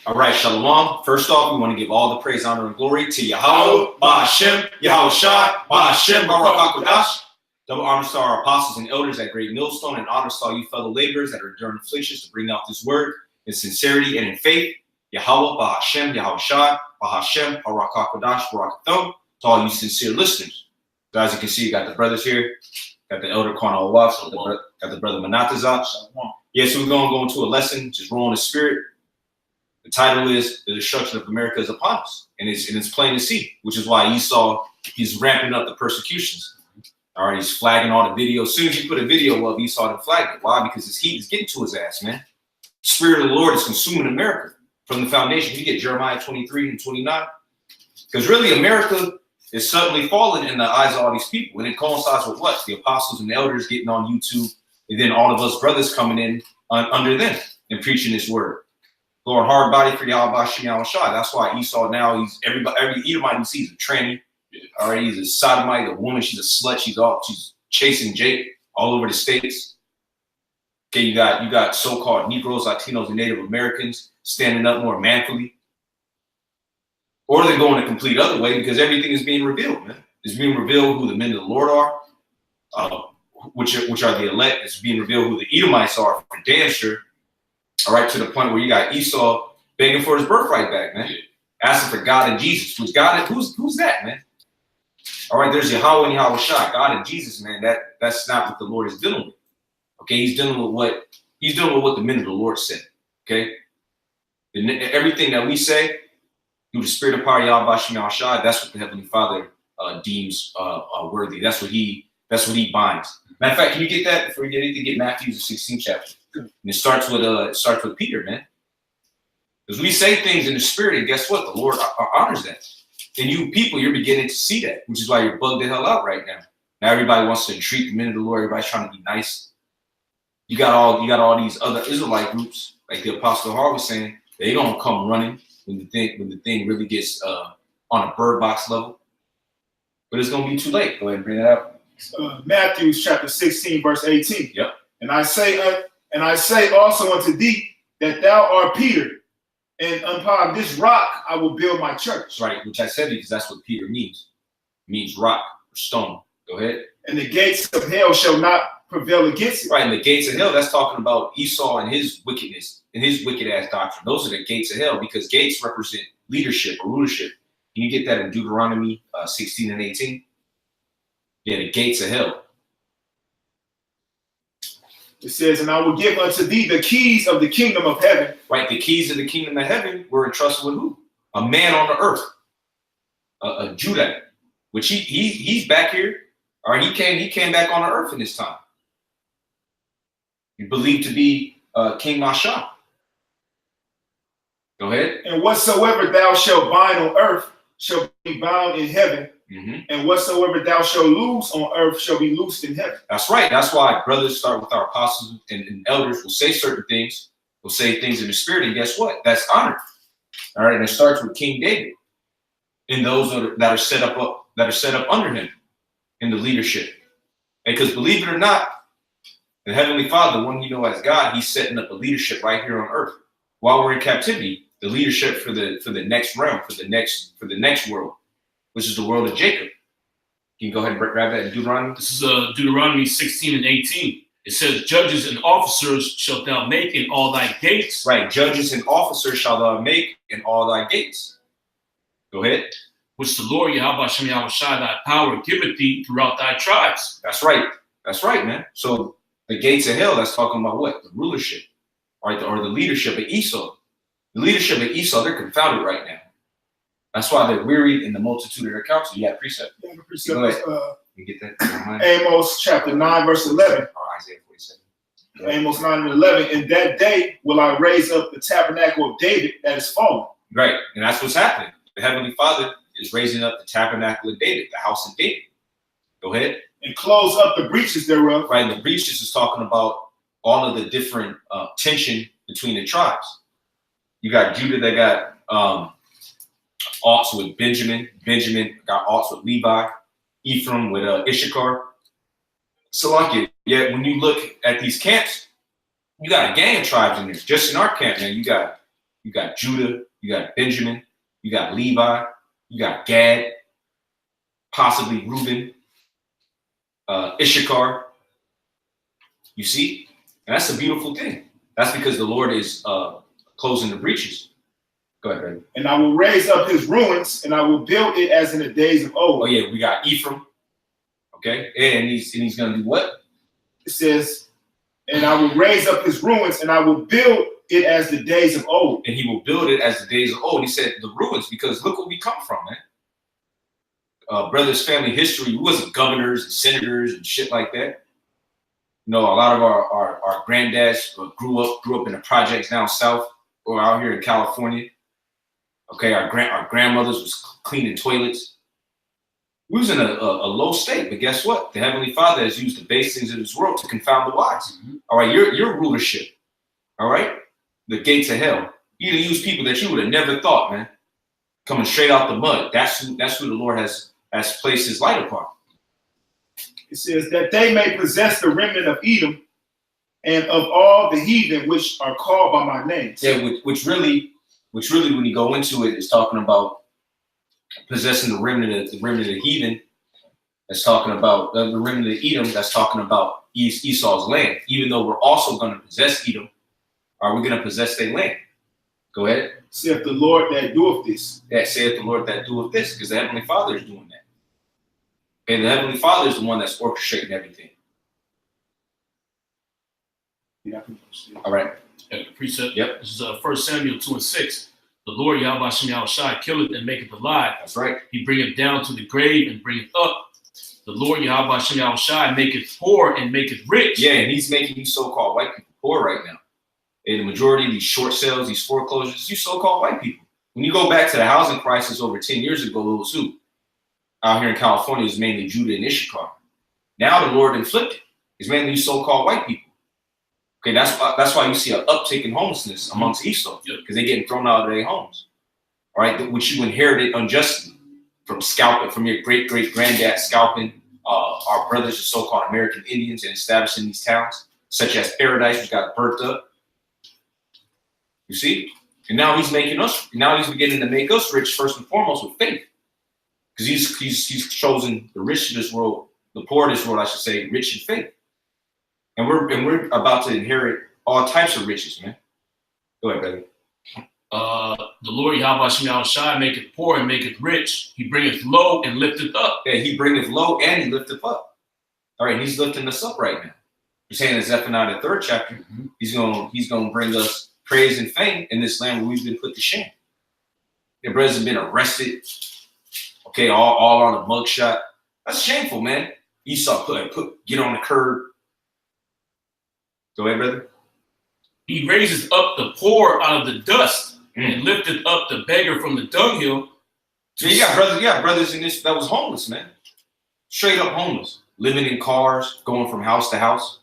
All right, Shalom. First off, we want to give all the praise, honor, and glory to Yahweh, Ba'ashem, Yahushua, Ba'ashem, Barak HaKodash. Double honor to our apostles and elders at Great Millstone, and honor to all you fellow laborers that are enduring afflictions to bring out this word in sincerity and in faith. Yahweh, Ba'ashem, Yahushua, Ba'ashem, Barak HaKodash, Barak Thumb. To all you sincere listeners. So as you can see, you got the brothers here. Got the elder Kwana Owaf, got the brother Manatazah. Yeah, so we're going to go into a lesson, just roll in the spirit. The title is The Destruction of America is Upon Us. And it's plain to see, which is why Esau, he's ramping up the persecutions. All right, he's flagging all the videos. As soon as you put a video up, Esau done flagged it. Why? Because his heat is getting to his ass, man. The Spirit of the Lord is consuming America from the foundation. You get Jeremiah 23 and 29. Because really, America is suddenly falling in the eyes of all these people. And it coincides with what? The apostles and elders getting on YouTube, and then all of us brothers coming in under them and preaching this word. Going hard body for Yahweh Bashim Yahushua. That's why Esau now, he's every Edomite he sees a tranny. All right, he's a sodomite, a woman, she's a slut, she's chasing Jake all over the states. Okay, you got so-called Negroes, Latinos, and Native Americans standing up more manfully. Or they're going the complete other way because everything is being revealed, man. It's being revealed who the men of the Lord are, which are the elect. It's being revealed who the Edomites are for damn sure. All right, to the point where you got Esau begging for his birthright back, man. Asking for God and Jesus. Who's that, man? All right, there's Yahweh and Yahushua. God and Jesus, man. That's not what the Lord is dealing with. Okay, he's dealing with what the men of the Lord said. Okay, and everything that we say through the Spirit of power, Yahweh Bashim Yahushua, that's what the Heavenly Father deems worthy. That's what he binds. Matter of fact, can you get that before you get anything? Get Matthew the 16th chapter. And it starts with Peter, man. Because we say things in the spirit, and guess what? The Lord honors that. And you people, you're beginning to see that, which is why you're bugged the hell out right now. Now everybody wants to entreat the men of the Lord. Everybody's trying to be nice. You got all these other Israelite groups, like the Apostle Hart was saying, they don't come running when the thing really gets on a bird box level. But it's gonna be too late. Go ahead and bring that up. Matthew chapter 16, verse 18. Yep. And I say also unto thee that thou art Peter, and upon this rock I will build my church. Right, which I said because that's what Peter means. It means rock or stone. Go ahead. And the gates of hell shall not prevail against it. Right, and the gates of hell, that's talking about Esau and his wickedness and his wicked ass doctrine. Those are the gates of hell because gates represent leadership or rulership. Can you get that in Deuteronomy 16 and 18? Yeah, the gates of hell. It says, and I will give unto thee the keys of the kingdom of heaven. Right, the keys of the kingdom of heaven were entrusted with who? A man on the earth, a Judah, which he's back here. All right, he came back on the earth in this time. He believed to be King Masha. Go ahead. And whatsoever thou shalt bind on earth shall be bound in heaven. Mm-hmm. And whatsoever thou shalt loose on earth shall be loosed in heaven. That's right. That's why brothers start with our apostles and elders will say certain things, will say things in the spirit, and guess what? That's honor. All right, and it starts with King David and those that are set up under him in the leadership. Because believe it or not, the Heavenly Father, the one you know as God, he's setting up a leadership right here on earth while we're in captivity. The leadership for the next realm, for the next world, which is the world of Jacob. Can you go ahead and grab that in Deuteronomy? This is Deuteronomy 16 and 18. It says, judges and officers shalt thou make in all thy gates. Right, judges and officers shalt thou make in all thy gates. Go ahead. Which the Lord Yahweh Shem Yahushua thy power giveth thee throughout thy tribes. That's right. That's right, man. So the gates of hell, that's talking about what? The rulership, right? Or the leadership of Esau. The leadership of Esau, they're confounded right now. That's why they're wearied in the multitude of their counsel. You have precept. Yeah, the precept. Go ahead. You get that? Amos chapter 9, verse 11. Or Isaiah 47. Amos 9 and 11. In that day will I raise up the tabernacle of David that is fallen. Right. And that's what's happening. The Heavenly Father is raising up the tabernacle of David, the house of David. Go ahead. And close up the breaches thereof. Right. And the breaches is talking about all of the different tension between the tribes. You got Judah that got alts with Benjamin. Benjamin got alts with Levi. Ephraim with Issachar. So like yeah, when you look at these camps, you got a gang of tribes in there. Just in our camp, man, you got you got Judah, you got Benjamin, you got Levi, you got Gad, possibly Reuben, Issachar. You see? And that's a beautiful thing. That's because the Lord is closing the breaches. Go ahead, baby. And I will raise up his ruins, and I will build it as in the days of old. Oh yeah, we got Ephraim. Okay, and he's gonna do what? It says, and I will raise up his ruins, and I will build it as the days of old. And he will build it as the days of old. He said the ruins, because look where we come from, man. Brother's family history, we wasn't governors and senators and shit like that. You know, a lot of our granddads grew up in the projects down south or out here in California. Okay, our grandmothers was cleaning toilets. We was in a low state, but guess what? The Heavenly Father has used the base things of this world to confound the wise. All right, your rulership, all right, the gates of hell. You use people that you would have never thought, man, coming straight out the mud. That's who the Lord has placed his light upon. It says that they may possess the remnant of Edom and of all the heathen which are called by my name. Yeah, which really, when you go into it, is talking about possessing the remnant of heathen. That's talking about the remnant of Edom. That's talking about Esau's land. Even though we're also going to possess Edom, are we going to possess their land? Go ahead. Saith the Lord that doeth this. Yeah, saith the Lord that doeth this, because the Heavenly Father is doing that. And the Heavenly Father is the one that's orchestrating everything. Yeah. All right. Precept. Yep. This is 1 Samuel 2:6. The Lord Yahweh Shem Yahushai killeth and maketh alive. That's right. He bringeth down to the grave and bringeth up. The Lord Yahweh Shem Yahushai maketh poor and maketh rich. Yeah, and he's making these so-called white people poor right now. And the majority of these short sales, these foreclosures, you so-called white people. When you go back to the housing crisis over 10 years ago, it was who? Out here in California, it was mainly Judah and Issachar. Now the Lord inflicted. It's mainly these so-called white people. Okay, that's why you see an uptick in homelessness amongst Esau, because they're getting thrown out of their homes. All right, which you inherited unjustly from scalping, from your great-great-granddad scalping our brothers, the so-called American Indians, and establishing these towns, such as Paradise, which got birthed up. You see? And now he's making us, now he's beginning to make us rich first and foremost with faith. Because he's chosen the rich of this world, the poor of this world, I should say, rich in faith. And we're about to inherit all types of riches, man. Go ahead, brother. The Lord Yahweh Shem Yahushai maketh poor and maketh rich. He bringeth low and lifteth up. Yeah, he bringeth low and he lifteth up. All right, he's lifting us up right now. We're saying in Zephaniah, the 3rd chapter, he's gonna bring us praise and fame in this land where we've been put to shame. Your brothers have been arrested. Okay, all on a mugshot. That's shameful, man. Esau get on the curb. Go ahead, brother. He raises up the poor out of the dust and lifteth up the beggar from the dunghill. So you got brothers in this that was homeless, man. Straight up homeless, living in cars, going from house to house.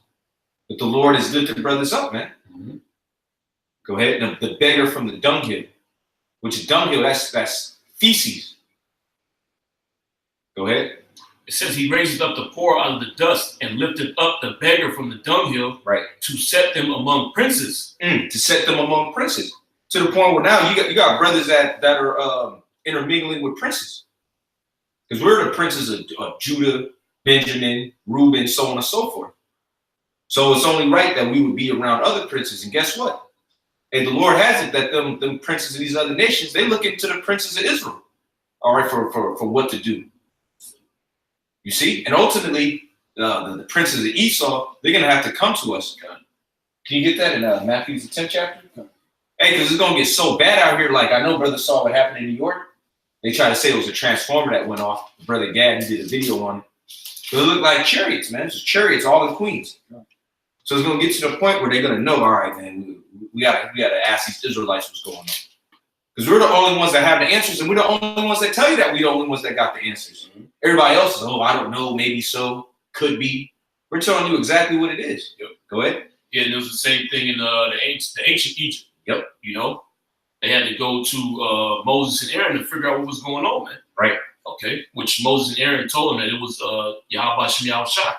But the Lord has lifted brothers up, man. Go ahead. The beggar from the dunghill, which is dunghill, that's feces. Go ahead. It says he raises up the poor out of the dust and lifted up the beggar from the dunghill, right, to set them among princes. To set them among princes. To the point where now you got brothers that are intermingling with princes. Because we're the princes of Judah, Benjamin, Reuben, so on and so forth. So it's only right that we would be around other princes. And guess what? And the Lord has it that them princes of these other nations, they look into the princes of Israel, all right, for what to do. You see? And ultimately, the princes of Esau, they're going to have to come to us. Can you get that in Matthew, the 10th chapter? Hey, because it's going to get so bad out here. Like, I know brother saw what happened in New York. They tried to say it was a transformer that went off. Brother Gad did a video on it. But it looked like chariots, man. It's just chariots all in Queens. So it's going to get to the point where they're going to know, all right, man, we got to ask these Israelites what's going on. Because we're the only ones that have the answers, and we're the only ones that tell you that we're the only ones that got the answers. Everybody else is, I don't know, maybe so, could be. We're telling you exactly what it is. Go ahead. Yeah, and it was the same thing in the ancient Egypt. Yep. You know, they had to go to Moses and Aaron to figure out what was going on, man. Right. Okay. Which Moses and Aaron told them that it was Yahweh Shem Yahushai.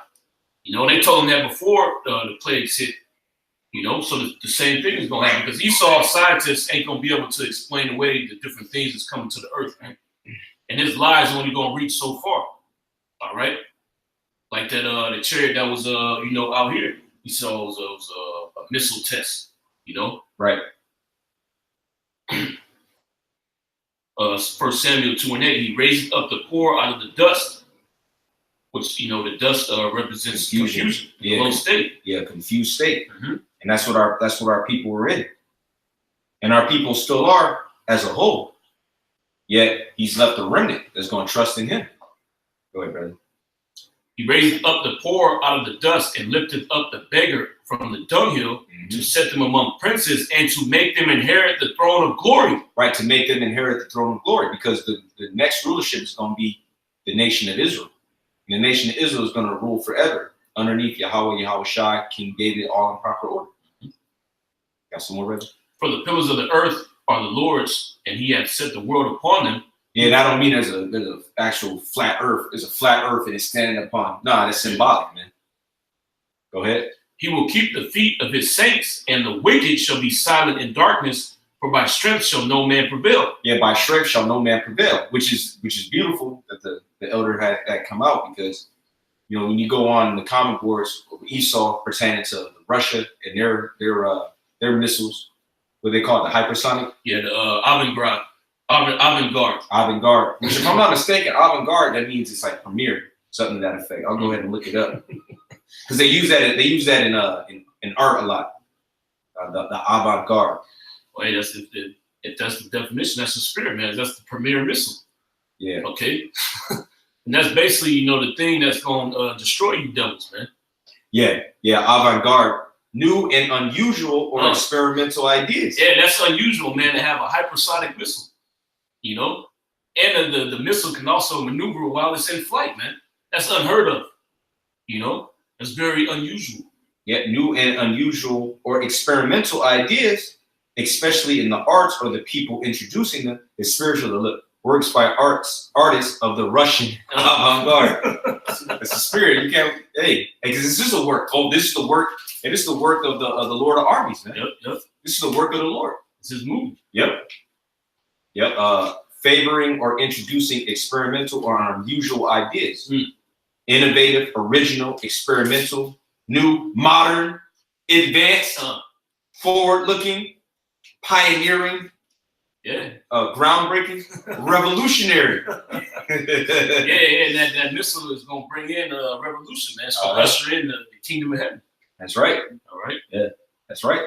You know, they told them that before the plagues hit. So the same thing is going to happen because Esau scientists ain't going to be able to explain away the different things that's coming to the earth, man. And his lies are only going to reach so far. All right, like that the chariot that was out here. Esau was a missile test. Right. 1 Samuel 2:8, he raised up the poor out of the dust, which the dust represents confusion. Yeah, low state. Yeah, confused state. Mm-hmm. And that's what our people were in. And our people still are as a whole. Yet he's left a remnant that's going to trust in him. Go ahead, brother. He raised up the poor out of the dust and lifted up the beggar from the dunghill to set them among princes and to make them inherit the throne of glory. Right, to make them inherit the throne of glory, because the next rulership is going to be the nation of Israel. And the nation of Israel is going to rule forever underneath Yahweh Shai, King David, all in proper order. Got some more, brother? For the pillars of the earth are the Lord's, and he hath set the world upon them. Yeah, and I don't mean there's an actual flat earth. There's a flat earth and it's standing upon. Nah, that's symbolic, man. Go ahead. He will keep the feet of his saints, and the wicked shall be silent in darkness, for by strength shall no man prevail. Yeah, by strength shall no man prevail, which is beautiful that the elder had that come out, because when you go on the comment boards of Esau pertaining to Russia and their missiles, what they call it, the hypersonic. Yeah, the avant-garde. Which, if I'm not mistaken, avant-garde, that means it's like premier, something to that effect. I'll go ahead and look it up because they use that in art a lot. The avant-garde. Well, hey, if that's the definition, that's the spirit, man. That's the premier missile. Yeah. Okay. And that's basically the thing that's going to destroy you devils, man. Yeah. Avant-garde. New and unusual or experimental ideas. Yeah, that's unusual, man, to have a hypersonic missile. And the missile can also maneuver while it's in flight, man. That's unheard of. That's very unusual. Yeah, new and unusual or experimental ideas, especially in the arts or the people introducing them, is spiritual. Look, works by artists of the Russian avant-garde. It's a spirit. You can't. Hey, because this is a work. Oh, this is the work. And this is the work of the Lord of armies, man. Yep. This is the work of the Lord. It's his movement. Yep. Favoring or introducing experimental or unusual ideas. Innovative, original, experimental, new, modern, advanced, forward-looking, pioneering, groundbreaking, revolutionary. And that missile is going to bring in a revolution, man. It's going to usher in the kingdom of heaven. That's right. All right. Yeah, that's right.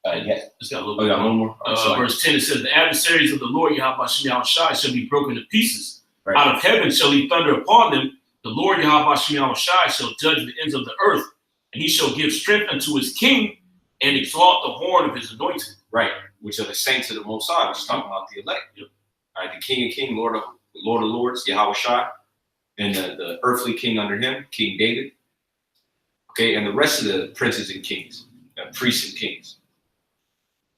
It's got a little bit one more. Verse 10, it says, the adversaries of the Lord Yahweh Shai shall be broken to pieces. Right. Out of heaven shall he thunder upon them. The Lord Yahweh Shai shall judge the ends of the earth, and he shall give strength unto his king and exalt the horn of his anointed. Right, which are the saints of the Most High, which is talking about the elect. Yep. All right, the King of Kings, Lord of Lords, Yahweh Shai, and the earthly king under him, King David. Okay, and the rest of the princes and kings, priests and kings.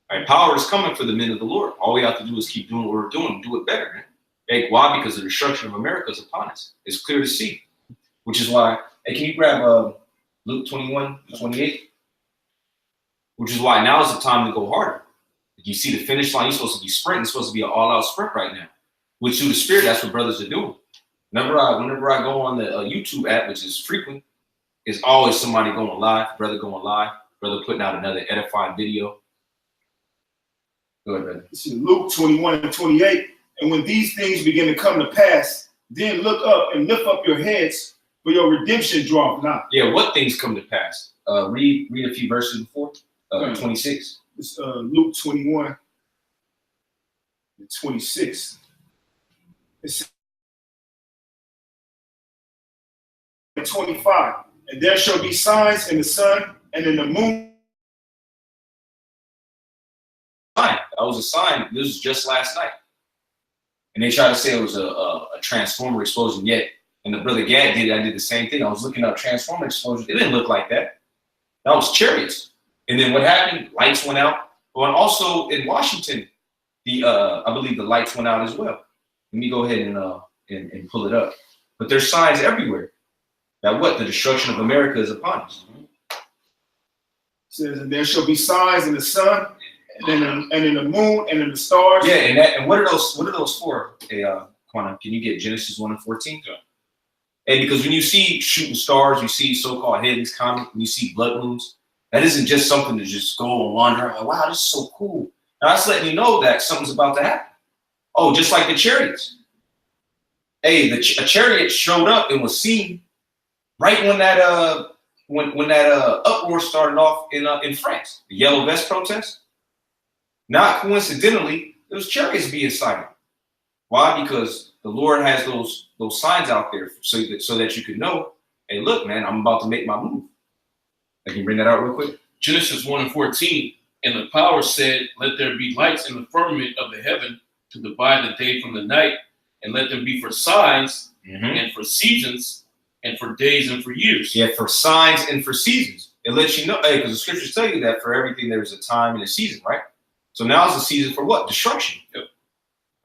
All right, power is coming for the men of the Lord. All we have to do is keep doing what we're doing and do it better, man. Hey, why? Because the destruction of America is upon us. It's clear to see. Which is why, hey, can you grab Luke 21:28? Which is why now is the time to go harder. You see the finish line, you're supposed to be sprinting. It's supposed to be an all-out sprint right now. Which through the spirit, that's what brothers are doing. Whenever I go on the YouTube app, which is frequent, there's always somebody going live, brother putting out another edifying video. Go ahead, brother. This is Luke 21:28. And when these things begin to come to pass, then look up and lift up your heads, for your redemption draweth nigh. Yeah, what things come to pass? Read a few verses before. 26. It's Luke 21:26. It's 25. And there shall be signs in the sun and in the moon. That was a sign. This was just last night. And they tried to say it was a transformer explosion yet. And the brother Gad did it. I did the same thing. I was looking up transformer explosions. It didn't look like that. That was chariots. And then what happened? Lights went out. Well, and also in Washington, I believe the lights went out as well. Let me go ahead and pull it up. But there's signs everywhere that the destruction of America is upon us. says, and there shall be signs in the sun, and in the moon, and in the stars. Yeah, and what are those for? Hey, Quana, can you get Genesis 1 and 14? Yeah. And because when you see shooting stars, you see so-called heavens comet, when you see blood moons, that isn't just something to just go and wander. Like, wow, this is so cool. And that's letting you know that something's about to happen. Oh, just like the chariots. Hey, a chariot showed up and was seen right when that when that uproar started off in France, the Yellow Vest protest. Not coincidentally, it was chariots being sighted. Why? Because the Lord has those signs out there so that you can know, hey, look, man, I'm about to make my move. Can you bring that out real quick? Genesis 1 and 14. And the power said, let there be lights in the firmament of the heaven to divide the day from the night, and let them be for signs and for seasons and for days and for years. Yeah, for signs and for seasons. It lets you know, hey, because the scriptures tell you that for everything there's a time and a season, right? So now is the season for what? Destruction. Yep.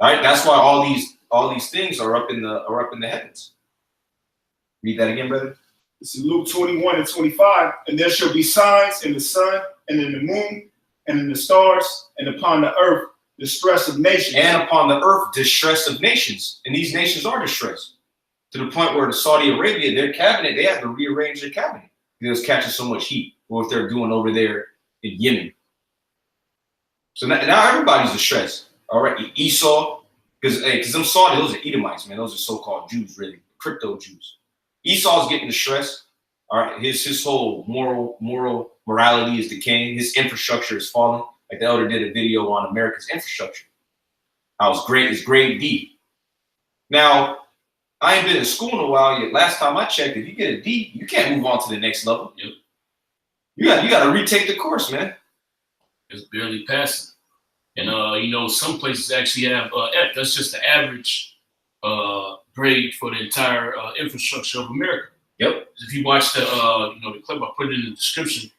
All right, that's why all these things are up in the heavens. Read that again, brother. This is Luke 21 and 25. And there shall be signs in the sun, and in the moon, and in the stars, and upon the earth distress of nations. And upon the earth distress of nations. And these nations are distressed. To the point where the Saudi Arabia, their cabinet, they had to rearrange their cabinet. It was catching so much heat. Or what they're doing over there in Yemen. So now everybody's distressed. All right, Esau, because them Saudi, those are Edomites, man. Those are so-called Jews, really, crypto Jews. Esau's getting distressed. All right, his whole morality is decaying. His infrastructure is falling. Like the elder did a video on America's infrastructure. How it's great, it's grade D. Now, I ain't been in school in a while yet. Last time I checked, if you get a D, you can't move on to the next level. Yep. You got to retake the course, man. It's barely passing. And, some places actually have F. That's just the average grade for the entire infrastructure of America. Yep. If you watch the clip, I put it in the description.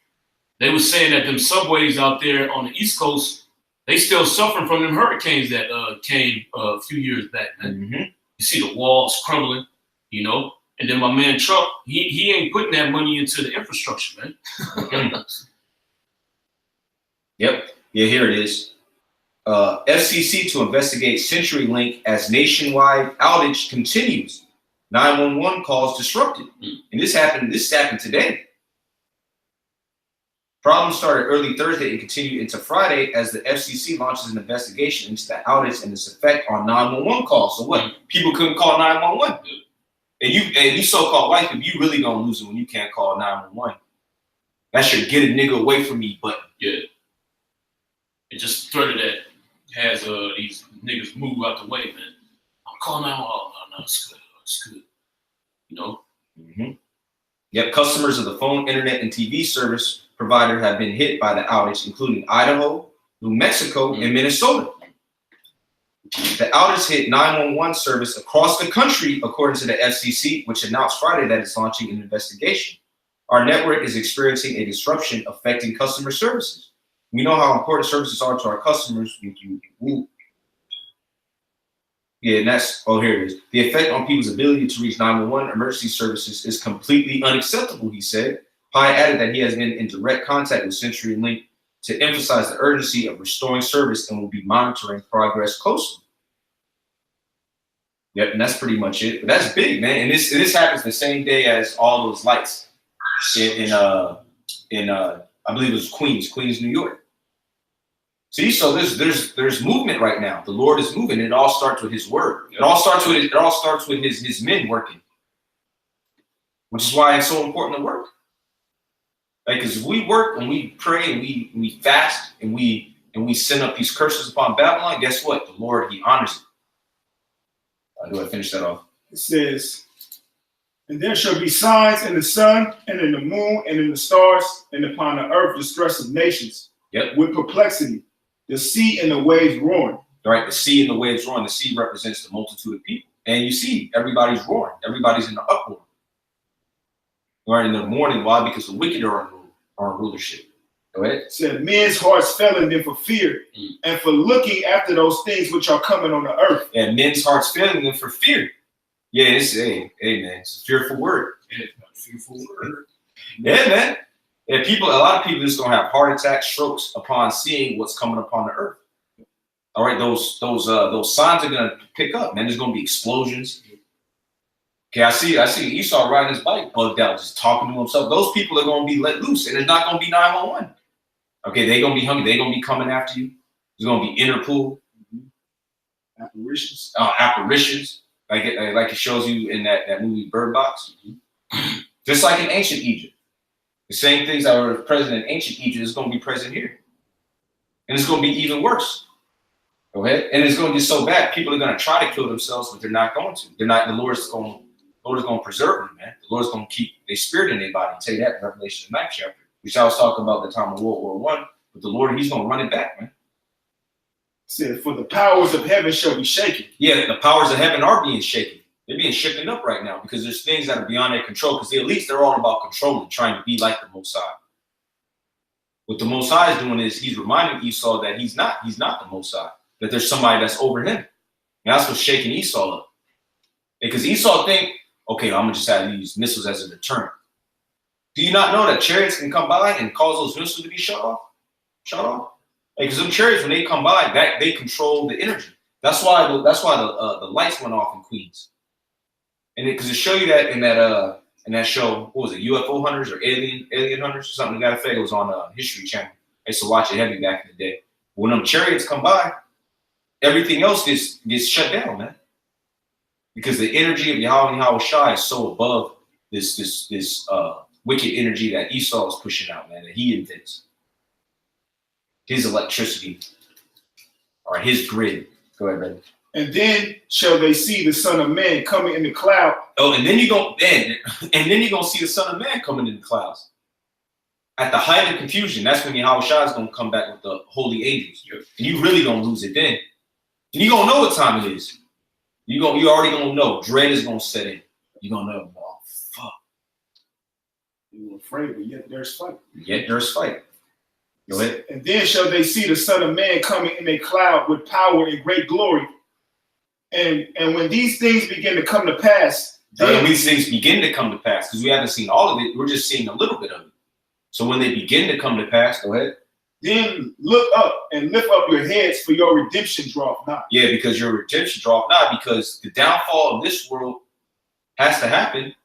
They were saying that them subways out there on the East Coast, they still suffering from them hurricanes that came a few years back, man. Mm-hmm. You see the walls crumbling, and then my man Trump, he ain't putting that money into the infrastructure, man. Yep. Yeah, here it is. FCC to investigate CenturyLink as nationwide outage continues. 911 calls disrupted. And this happened today. Problems started early Thursday and continued into Friday as the FCC launches an investigation into the outage and its effect on 911 calls. So what? People couldn't call 911. And you so-called white people, you really gonna lose it when you can't call 911. That should get a nigga away from me button. Yeah. It just threaded that has these niggas move out the way, man. I'm calling 911. No, it's good. It's good. Mm-hmm. Yep, customers of the phone, internet, and TV service provider have been hit by the outage, including Idaho, New Mexico, and Minnesota. The outage hit 911 service across the country, according to the FCC, which announced Friday that it's launching an investigation. Our network is experiencing a disruption affecting customer services. We know how important services are to our customers. Yeah, and here it is. The effect on people's ability to reach 911 emergency services is completely unacceptable, he said. Pai added that he has been in direct contact with CenturyLink to emphasize the urgency of restoring service and will be monitoring progress closely. Yep, and that's pretty much it. But that's big, man. And this happens the same day as all those lights in I believe it was Queens, New York. See, so there's movement right now. The Lord is moving. It all starts with His word. It all starts with His men working, which is why it's so important to work. Like, because if we work and we pray and we fast and we send up these curses upon Babylon, guess what? The Lord, He honors it. How do I finish that off? It says, and there shall be signs in the sun and in the moon and in the stars and upon the earth distress of nations. Yep. With perplexity, the sea and the waves roaring. All right, the sea and the waves roaring. The sea represents the multitude of people. And you see, everybody's roaring. Everybody's in the uproar. All right, in the morning, why? Because the wicked are in rulership. Go ahead. It said, men's hearts failing them for fear and for looking after those things which are coming on the earth. And men's hearts failing them for fear. Yeah, it's man, it's a fearful word. Yeah, fearful word. Yeah, man. And a lot of people just gonna have heart attacks, strokes upon seeing what's coming upon the earth. All right, those signs are gonna pick up, man. There's gonna be explosions. Okay, I see Esau riding his bike, bugged out, just talking to himself. Those people are gonna be let loose, and there's not gonna be 911. Okay, they're gonna be hungry. They're gonna be coming after you. There's gonna be Interpol, apparitions, like it shows you in that movie Bird Box. Just like in ancient Egypt, the same things that were present in ancient Egypt is gonna be present here, and it's gonna be even worse. Go ahead, and it's gonna get so bad. People are gonna try to kill themselves, but they're not going to. They're not. The Lord is gonna preserve them, man. The Lord's gonna keep their spirit in their body. I'll tell you that in Revelation 9th chapter, which I was talking about the time of World War I. But the Lord, He's gonna run it back, man. Said, for the powers of heaven shall be shaken. Yeah, the powers of heaven are being shaken. They're being shaken up right now because there's things that are beyond their control. Because at least they're all about controlling, trying to be like the Most High. What the Most High is doing is He's reminding Esau that he's not the Most High. That there's somebody that's over him. And that's what's shaking Esau up. Because Esau think, okay, I'm gonna just have these missiles as a deterrent. Do you not know that chariots can come by and cause those missiles to be shut off? Because them chariots, when they come by, that they control the energy. That's why the lights went off in Queens. And because it show you that in that show, what was it, UFO Hunters or Alien Hunters or something? That effect was on History Channel. I used to watch it heavy back in the day. When them chariots come by, everything else gets shut down, man. Because the energy of Yahweh and Yahweh Shai is so above this wicked energy that Esau is pushing out, man, that he invents. His electricity, or his grid. Go ahead, brother. And then shall they see the Son of Man coming in the cloud. Oh, and then you're gonna see the Son of Man coming in the clouds. At the height of confusion, that's when Yahweh Shai is gonna come back with the holy angels. And you really gonna lose it then. And you're gonna know what time it is. You already gonna know. Dread is gonna set in. You're gonna know, oh fuck. You're afraid, but yet there's fight. Go ahead. And then shall they see the Son of Man coming in a cloud with power and great glory. And when these things begin to come to pass, when these things begin to come to pass, because we haven't seen all of it, we're just seeing a little bit of it. So when they begin to come to pass, go ahead. Then look up and lift up your heads, for your redemption draweth nigh. Yeah, because your redemption draweth nigh, because the downfall of this world has to happen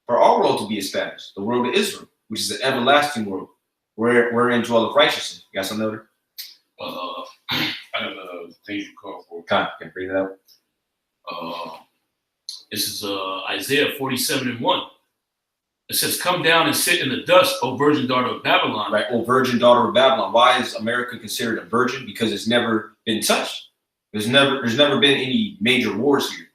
for our world to be established, the world of Israel, which is an everlasting world. Wherein dwelleth righteousness. You got something over? I got a thing you call for. Can bring it up? This is Isaiah 47:1. It says, "Come down and sit in the dust, O virgin daughter of Babylon." Right, O virgin daughter of Babylon. Why is America considered a virgin? Because it's never been touched. There's never been any major wars here.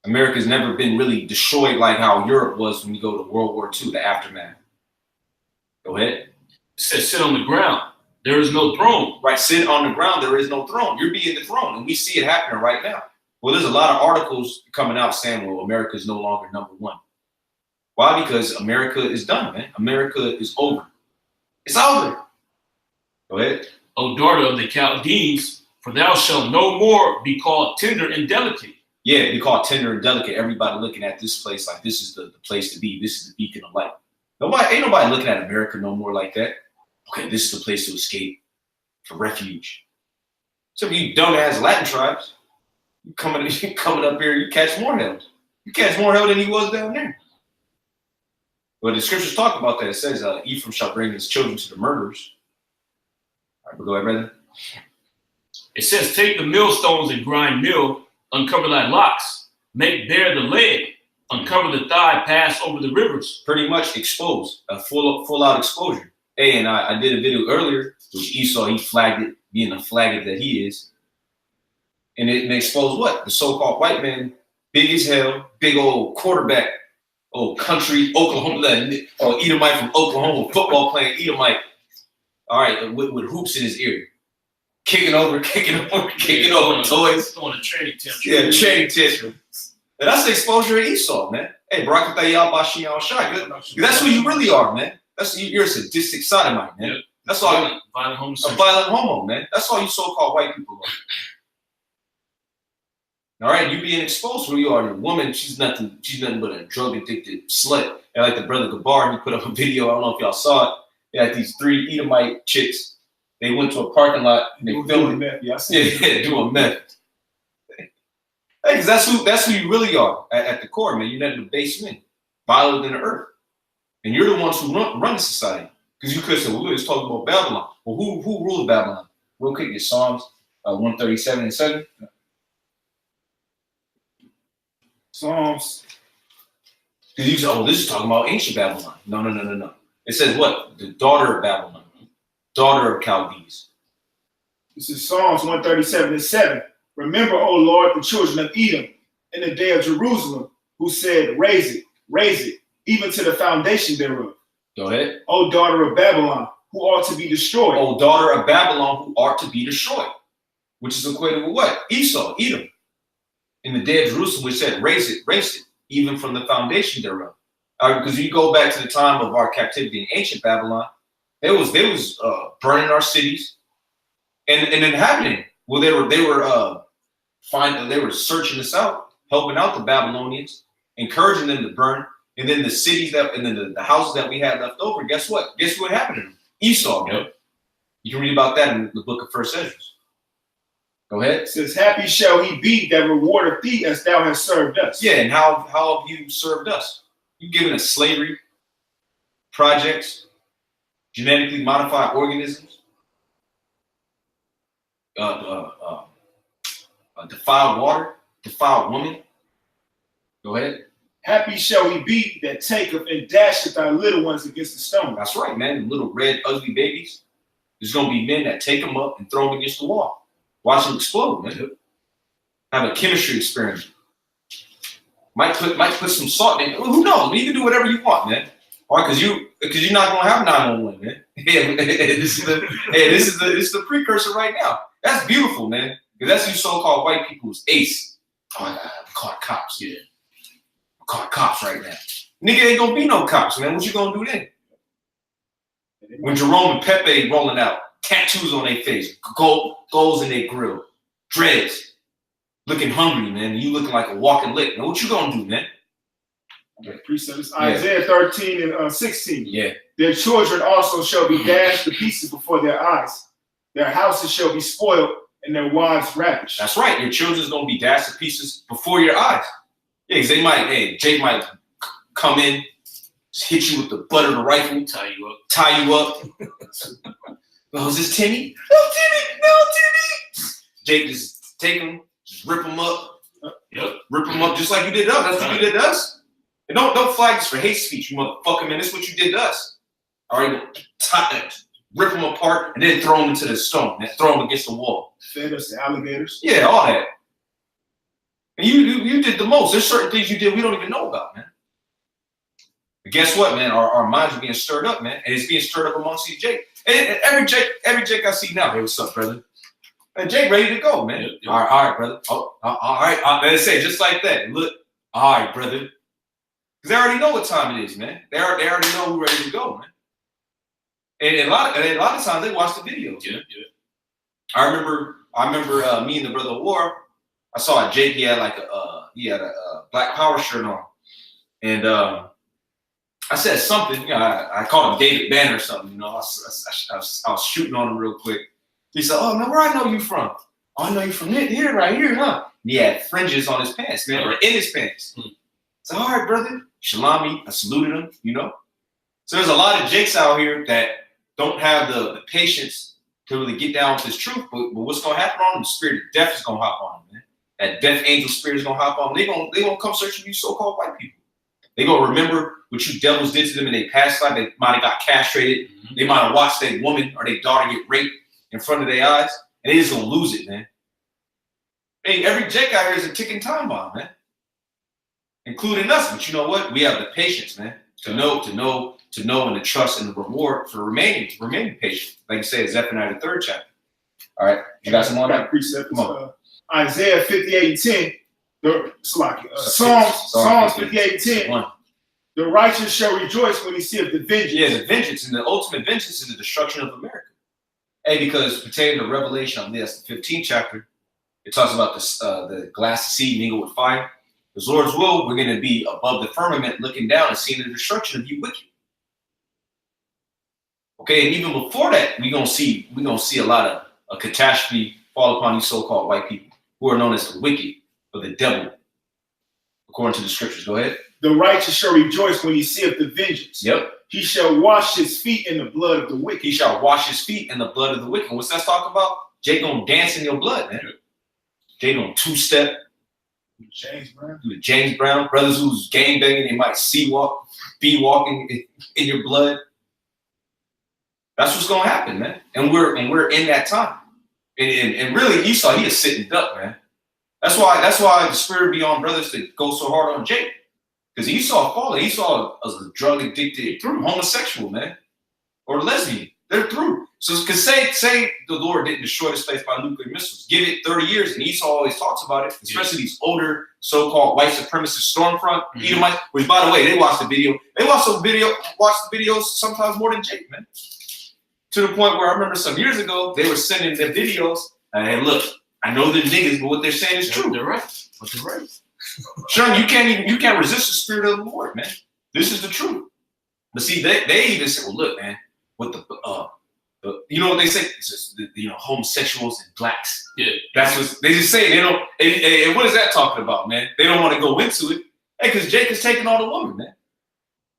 America's never been really destroyed like how Europe was when we go to World War II, the aftermath. Go ahead. It says, "Sit on the ground. There is no throne." Right, sit on the ground. There is no throne. You're being the throne, and we see it happening right now. Well, there's a lot of articles coming out saying, well, America is no longer number one. Why? Because America is done, man. America is over. It's over. Go ahead. "O daughter of the Chaldeans, for thou shalt no more be called tender and delicate." Yeah, be called tender and delicate. Everybody looking at this place like this is the place to be. This is the beacon of light. Ain't nobody looking at America no more like that. Okay, this is the place to escape for refuge. So you dumbass Latin tribes, you coming up here, you catch more hell. You catch more hell than he was down there. But the scriptures talk about that. It says, Ephraim shall bring his children to the murderers. All right, but go ahead, brother. It says, "Take the millstones and grind mill, uncover thy locks, make bare the leg, uncover the thigh, pass over the rivers." Pretty much exposed, a full out exposure. Hey, and I did a video earlier, which Esau, he flagged it, being the flagger that he is. And it exposed what? The so-called white man, big as hell, big old quarterback, old country, Oklahoma, Edomite from Oklahoma, football playing Edomite. All right, with hoops in his ear. Kicking over toys. On a training test. Yeah, training test. And that's the exposure of Esau, man. Hey, Barakatayah Bashi Al Shai. That's who you really are, man. You're a sadistic sodomite, man. Yep. That's all. Violent a violent homo, man. That's all you so-called white people are. All right, you being exposed who you are. The woman, she's nothing but a drug addicted slut. And like the brother Gabar, he put up a video. I don't know if y'all saw it. They had these 3 Edomite chicks. They went to a parking lot and they filmed it. Yeah, I see it. Doing meth. Hey, because that's who you really are at the core, man. You're nothing but base men, violent than the earth. And you're the ones who run the society. Because you could say, well, let's talk about Babylon. Well, who ruled Babylon? Real quick, your Psalms 137 and 7. Psalms. Because you say, oh, this is talking about ancient Babylon. No. It says what? The daughter of Babylon, daughter of Chaldees. This is Psalms 137 and 7. Remember, O Lord, the children of Edom in the day of Jerusalem, who said, raise it, even to the foundation thereof. Go ahead. O daughter of Babylon, who ought to be destroyed. O daughter of Babylon, who ought to be destroyed. Which is equated with what? Esau, Edom. In the day of Jerusalem, which said, raise it, even from the foundation thereof. Because you go back to the time of our captivity in ancient Babylon, they was burning our cities and inhabiting. Well, they were searching us out, helping out the Babylonians, encouraging them to burn. And then the cities the houses that we had left over, guess what? Guess what happened to them? Esau, man. Yep. You can read about that in the book of 1 Ezra. Go ahead. It says, happy shall he be that rewardeth thee as thou hast served us. Yeah, and how have you served us? You've given us slavery, projects, genetically modified organisms, defiled water, defiled woman. Go ahead. Happy shall he be that taketh and dasheth thy little ones against the stone. That's right, man. The little red, ugly babies. There's going to be men that take them up and throw them against the wall. Watch them explode, man. Have a chemistry experiment. Might put some salt in it. Who knows? You can do whatever you want, man. Why? Because you're not gonna have 911, man. This is the precursor right now. That's beautiful, man. Because that's you so-called white people's ace. Oh my God, we caught cops. Yeah, we caught cops right now. Nigga, ain't gonna be no cops, man. What you gonna do then? When Jerome and Pepe rolling out, tattoos on their face, goals in their grill, dreads, looking hungry, man. You looking like a walking lick. Now, what you gonna do, man? Precepts. Isaiah 13 and 16. Yeah. Their children also shall be dashed to pieces before their eyes. Their houses shall be spoiled and their wives ravished. That's right. Your children's gonna be dashed to pieces before your eyes. Yeah, because Jake might come in, hit you with the butt of the rifle, tie you up. Oh, is this Timmy? No, Timmy. Jake just take him, just rip him up. Yep. Rip him up just like you did to us. That's what you did to us. And don't flag us for hate speech, you motherfucker, man. This is what you did to us. All right, rip them apart and then throw them into the stone and throw them against the wall. Fed us to alligators. Yeah, all that. And you did the most. There's certain things you did we don't even know about, man. But guess what, man? Our minds are being stirred up, man. And it's being stirred up amongst these Jake. And every Jake I see now, hey, what's up, brother? And Jake ready to go, man. Yep. All right, brother. Oh, all right. Let's say just like that. Look, all right, brother. Because they already know what time it is, man. They already know we're ready to go, man. And a lot of times they watch the videos. Yeah. I remember me and the brother War. I saw Jake. He had a Black Power shirt on, and I said something. You know, I called him David Banner or something. You know, I was shooting on him real quick. He said, "Oh man, where I know you from? Oh, I know you from here, right here, huh?" And he had fringes on his pants, man, or in his pants. So, all right, brother. Shalami, I saluted him, you know. So there's a lot of Jakes out here that don't have the patience to really get down with this truth. But what's gonna happen on them? The spirit of death is gonna hop on them, man. That death angel spirit is gonna hop on them. They gonna come searching you so-called white people. They gonna remember what you devils did to them in their past life. They might have got castrated. Mm-hmm. They might have watched their woman or their daughter get raped in front of their eyes, and they just gonna lose it, man. Hey, every Jake out here is a ticking time bomb, man. Including us, but you know what? We have the patience, man, to know, and to trust and the reward for remaining patient. Like you say, Zephaniah the 3rd chapter. All right, you got some more? That precept. Isaiah 58:10. Psalms 58:10. The righteous shall rejoice when he seeth the vengeance. Yeah, the vengeance, and the ultimate vengeance is the destruction of America. Hey, because pertaining to Revelation, that's the 15th chapter. It talks about the glass of sea mingled with fire. As Lord's will, we're going to be above the firmament looking down and seeing the destruction of you wicked. Okay, and even before that, we're gonna see a lot of a catastrophe fall upon these so-called white people who are known as the wicked or the devil, according to the scriptures. Go ahead. The righteous shall rejoice when he seeth the vengeance. Yep. He shall wash his feet in the blood of the wicked. He shall wash his feet in the blood of the wicked. What's that talking about? Jay gonna dance in your blood, man. Jay gonna two-step. James Brown. Do the James Brown. Brothers who's gang banging, they might be walking in your blood. That's what's gonna happen, man. And we're in that time. And really, Esau, he is sitting duck, man. That's why the spirit be on brothers that go so hard on Jake. Because Esau fallen. Esau was a drug addicted homosexual, man. Or lesbian. They're through. So because say the Lord didn't destroy this place by nuclear missiles. Give it 30 years, and Esau always talks about it, especially these older so-called white supremacist Stormfront Edomites, which by the way, they watch the video. They watch the videos sometimes more than Jake, man. To the point where I remember some years ago, they were sending their videos, and look, I know they're niggas, but what they're saying is true. They're right. But they're right. Sean, you can't resist the spirit of the Lord, man. This is the truth. But see, they even say, well, look, man, with the you know what they say? It's just homosexuals and blacks. Yeah. That's what they just say. They don't. And what is that talking about, man? They don't want to go into it. Hey, because Jake is taking all the women, man.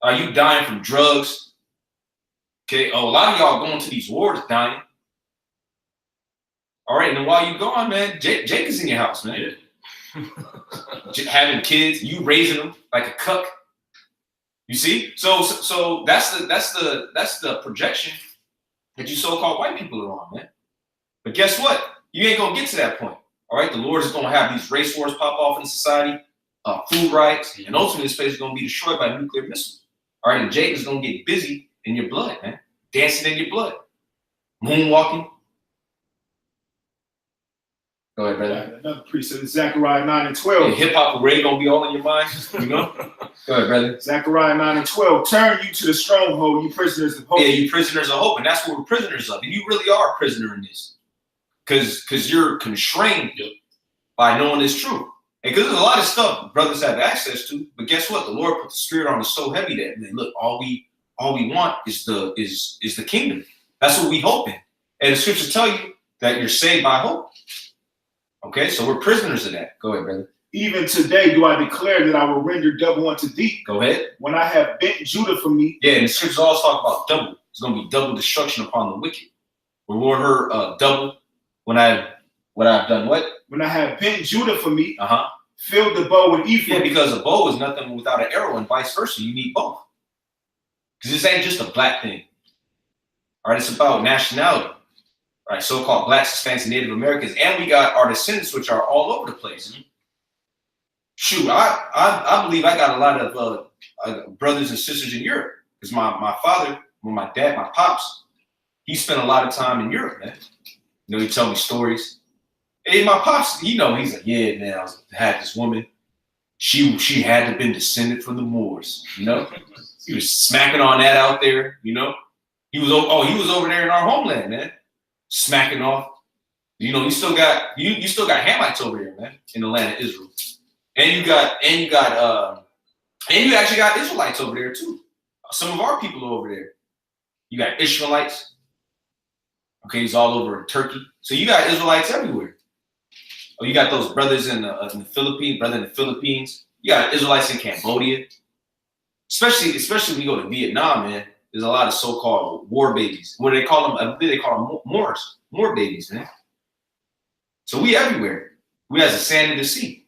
Are you dying from drugs? Okay. Oh, a lot of y'all going to these wars dying. All right, and then while you gone, man, Jake is in your house, man. Yeah. Having kids, you raising them like a cuck. You see, so that's the projection that you so-called white people are on, man. But guess what? You ain't gonna get to that point. All right, the Lord is gonna have these race wars pop off in society, food riots, and ultimately this place is gonna be destroyed by nuclear missiles. All right, and Jake is gonna get busy in your blood, man, dancing in your blood, moonwalking. Go ahead, brother. Another precept is Zechariah 9 and 12. Hip hop already gonna be all in your mind, you know? Go ahead, brother. Zechariah 9 and 12. Turn you to the stronghold, you prisoners of hope. Yeah, you prisoners of hope, and that's what we're prisoners of. And you really are a prisoner in this. Because you're constrained by knowing this truth. And because there's a lot of stuff brothers have access to, but guess what? The Lord put the spirit on us so heavy that, man, look, all we want is the kingdom. That's what we hope in. And the scriptures tell you that you're saved by hope. Okay, so we're prisoners of that. Go ahead, brother. Even today do I declare that I will render double unto thee. Go ahead. When I have bent Judah from me. Yeah, and the scriptures always talk about double. It's going to be double destruction upon the wicked. The Lord heard double when I've done what? When I have bent Judah from me. Uh-huh. Filled the bow with Ephraim. Yeah, because a bow is nothing without an arrow and vice versa. You need both. Because this ain't just a black thing. All right, it's about nationality. Right, so-called blacks, Hispanics, and Native Americans, and we got our descendants, which are all over the place. Shoot, I believe I got a lot of brothers and sisters in Europe because my father, my dad, my pops, he spent a lot of time in Europe, man. You know, he tell me stories. Hey, my pops, he's like, yeah, man, I had this woman. She had to have been descended from the Moors, you know. He was smacking on that out there, you know. He was over there in our homeland, man. Smacking off, you know. You still got Hamites over here, man, in the land of Israel, and you actually got Israelites over there too. Some of our people are over there. You got Ishmaelites. Okay, he's all over Turkey. So you got Israelites everywhere. Oh, you got those brothers in the Philippines, brother in the Philippines. You got Israelites in Cambodia. Especially when you go to Vietnam, man. There's a lot of so-called war babies. What do they call them? I believe they call them Moors. Moor babies, man. So we everywhere. We as the sand in the sea.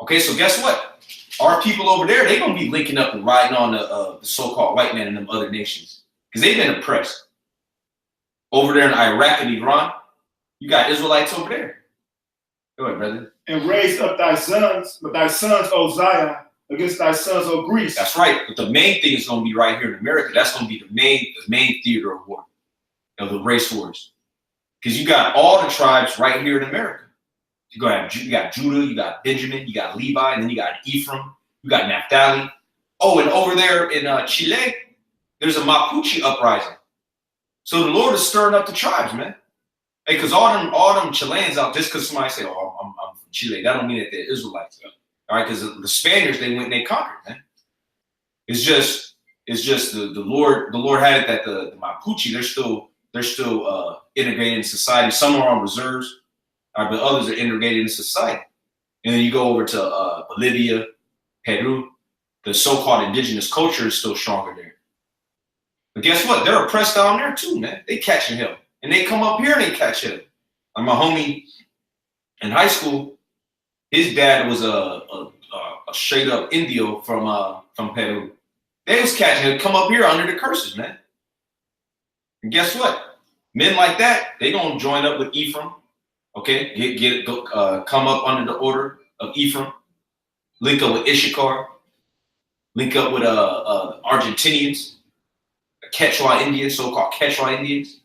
Okay, so guess what? Our people over there, they're going to be linking up and riding on the so-called white man in them other nations. Because they've been oppressed. Over there in Iraq and Iran, you got Israelites over there. Go ahead, brother. And raise up thy sons, O Zion, against thy sons, O Greece. That's right. But the main thing is going to be right here in America. That's going to be the main theater of war, of the race wars. Because you got all the tribes right here in America. You got Judah, you got Benjamin, you got Levi, and then you got Ephraim, you got Naphtali. Oh, and over there in Chile, there's a Mapuche uprising. So the Lord is stirring up the tribes, man. Hey, because all them Chileans out, just because somebody say, "Oh, I'm from Chile," that don't mean that they're Israelites. All right, because the Spaniards, they went and they conquered, man. It's just the Lord had it that the Mapuche, they're still integrated in society. Some are on reserves, but others are integrated in society. And then you go over to Bolivia, Peru, the so-called indigenous culture is still stronger there. But guess what? They're oppressed down there too, man. They catching hell. And they come up here and they catch hell. Like my homie in high school, his dad was a straight up Indio from Peru. They was catching hell, come up here under the curses, man. And guess what? Men like that, they gonna join up with Ephraim. Okay, come up under the order of Ephraim, link up with Issachar, link up with Argentinians, Quechua Indians, so-called Quechua Indians.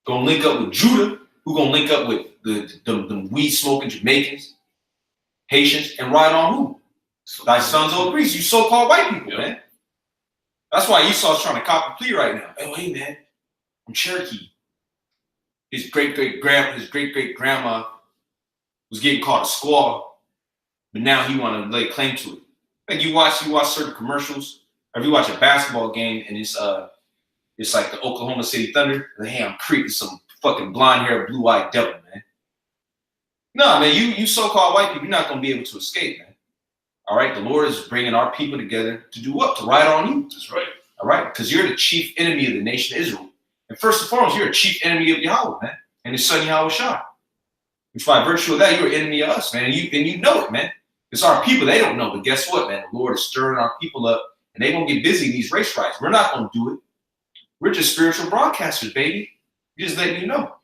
Gonna link up with Judah, who gonna link up with the weed-smoking Jamaicans, Haitians, and ride on who? Thy sons of Greece, you so-called white people, man. That's why Esau's trying to cop a plea right now. Hey, man, I'm Cherokee. His great-great-grandma was getting called a squaw, but now he want to lay claim to it. Like you watch certain commercials, or if you watch a basketball game and it's like the Oklahoma City Thunder, and hey, I'm creeping some fucking blonde-haired, blue-eyed devil, man. No, man, you so-called white people, you're not gonna be able to escape, man. All right, the Lord is bringing our people together to do what? To ride on you. That's right. All right, because you're the chief enemy of the nation of Israel. And first and foremost, you're a chief enemy of Yahweh, man, and his son Yahweh Shai. Which by virtue of that, you're an enemy of us, man. And you know it, man. It's our people, they don't know. But guess what, man? The Lord is stirring our people up, and they're going to get busy in these race riots. We're not going to do it. We're just spiritual broadcasters, baby. We're just letting you know.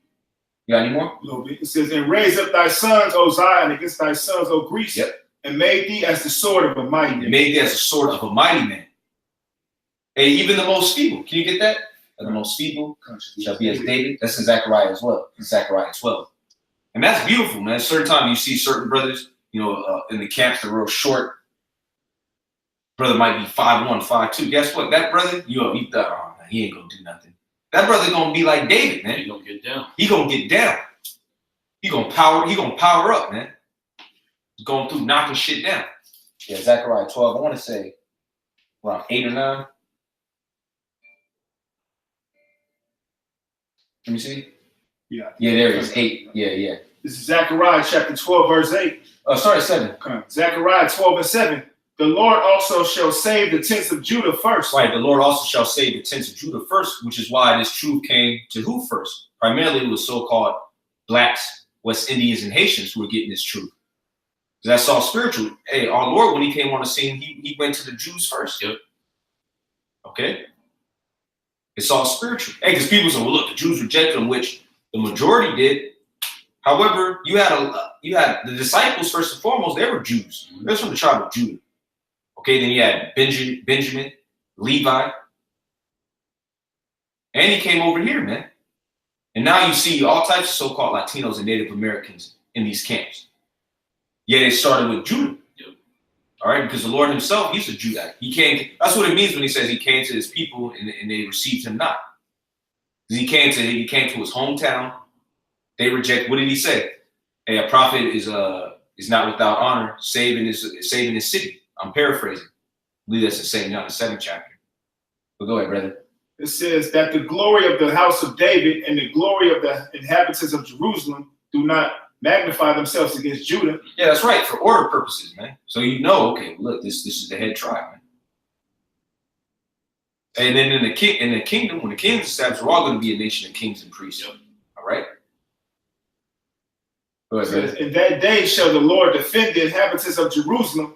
You got any more? A little bit. It says, and raise up thy sons, O Zion, against thy sons, O Greece, Yep. and made thee as the sword of a mighty man. It made thee as a sword of a mighty man. Hey, even the most feeble. Can you get that? The most feeble shall be as David. That's in Zechariah as well. In Zechariah 12. And that's beautiful, man. Certain time you see certain brothers, in the camps, they're real short. Brother might be 5'1", 5'2". Guess what? That brother, he thought, oh, man, he ain't gonna do nothing. That brother gonna be like David, man. He gonna get down. He gonna get down. He gonna power up, man. He's going through knocking shit down. Yeah, Zechariah 12. I want to say around 8 or 9. Let me see. Yeah. Yeah, there it is. 8. Yeah. This is Zechariah chapter 12, verse 8. Sorry, 7. Zechariah 12 and 7. The Lord also shall save the tents of Judah first. Right, the Lord also shall save the tents of Judah first, which is why this truth came to who first? Primarily it was so-called blacks, West Indians, and Haitians who were getting this truth. That's all spiritual. Hey, our Lord, when he came on the scene, he went to the Jews first. Yep. Okay? It's all spiritual. Hey, because people say, well, look, the Jews rejected him, which the majority did. However, you had the disciples, first and foremost, they were Jews. They're from the tribe of Judah. Okay, then you had Benjamin, Levi. And he came over here, man. And now you see all types of so-called Latinos and Native Americans in these camps. Yeah, they started with Judah. Yep. All right, because the Lord himself, he's a Judite. He came. That's what it means when he says he came to his people and they received him not. Because he came to his hometown. They reject. What did he say? Hey, a prophet is not without honor, saving his city. I'm paraphrasing. I believe that's the same John the 7th chapter. But go ahead, brother. It says that the glory of the house of David and the glory of the inhabitants of Jerusalem do not magnify themselves against Judah. Yeah, that's right. For order purposes, man. So okay, look, this is the head tribe, man. And then in the kingdom, when the king's established, we're all going to be a nation of kings and priests. Yep. All right. Go ahead, Says, in that day shall the Lord defend the inhabitants of Jerusalem,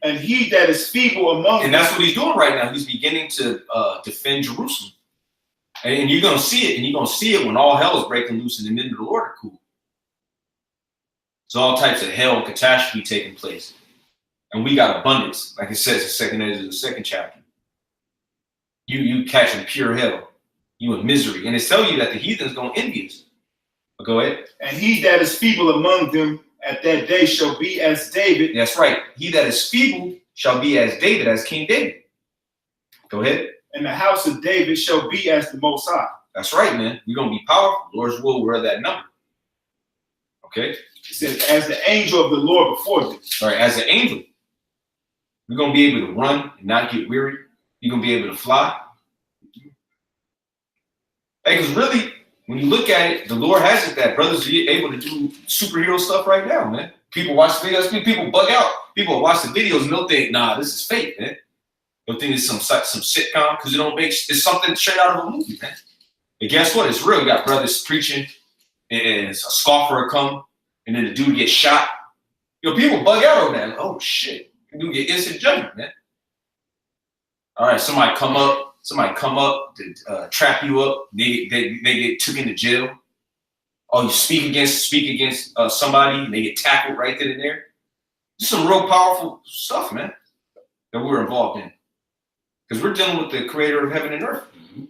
and he that is feeble among them. And that's what he's doing right now. He's beginning to defend Jerusalem. And you're going to see it. And you're going to see it when all hell is breaking loose and the men of the Lord are cool. There's all types of hell and catastrophe taking place. And we got abundance. Like it says in the second chapter. You catching pure hell. You in misery. And it's telling you that the heathen's going to envy us. But go ahead. And he that is feeble among them at that day shall be as David. That's right. He that is feeble shall be as David, as King David. Go ahead. And the house of David shall be as the Most High. That's right, man. We're going to be powerful. Lord's will, we're that number. Okay? It says, as the angel of the Lord before thee. All right, as an angel, we're going to be able to run and not get weary. You're going to be able to fly. Because really, when you look at it, the Lord has it that brothers are able to do superhero stuff right now, man. People watch videos, people bug out. People watch the videos and they'll think, nah, this is fake, man. They'll think it's some sitcom because it's something straight out of a movie, man. But guess what? It's real. You got brothers preaching and a scoffer will come and then the dude gets shot. People bug out over that. Like, oh, shit. The dude get instant judgment, man. All right, somebody come up to trap you up. They get took into jail. Oh, you speak against somebody, and they get tackled right then and there. Just some real powerful stuff, man, that we're involved in. Because we're dealing with the creator of heaven and earth. Mm-hmm.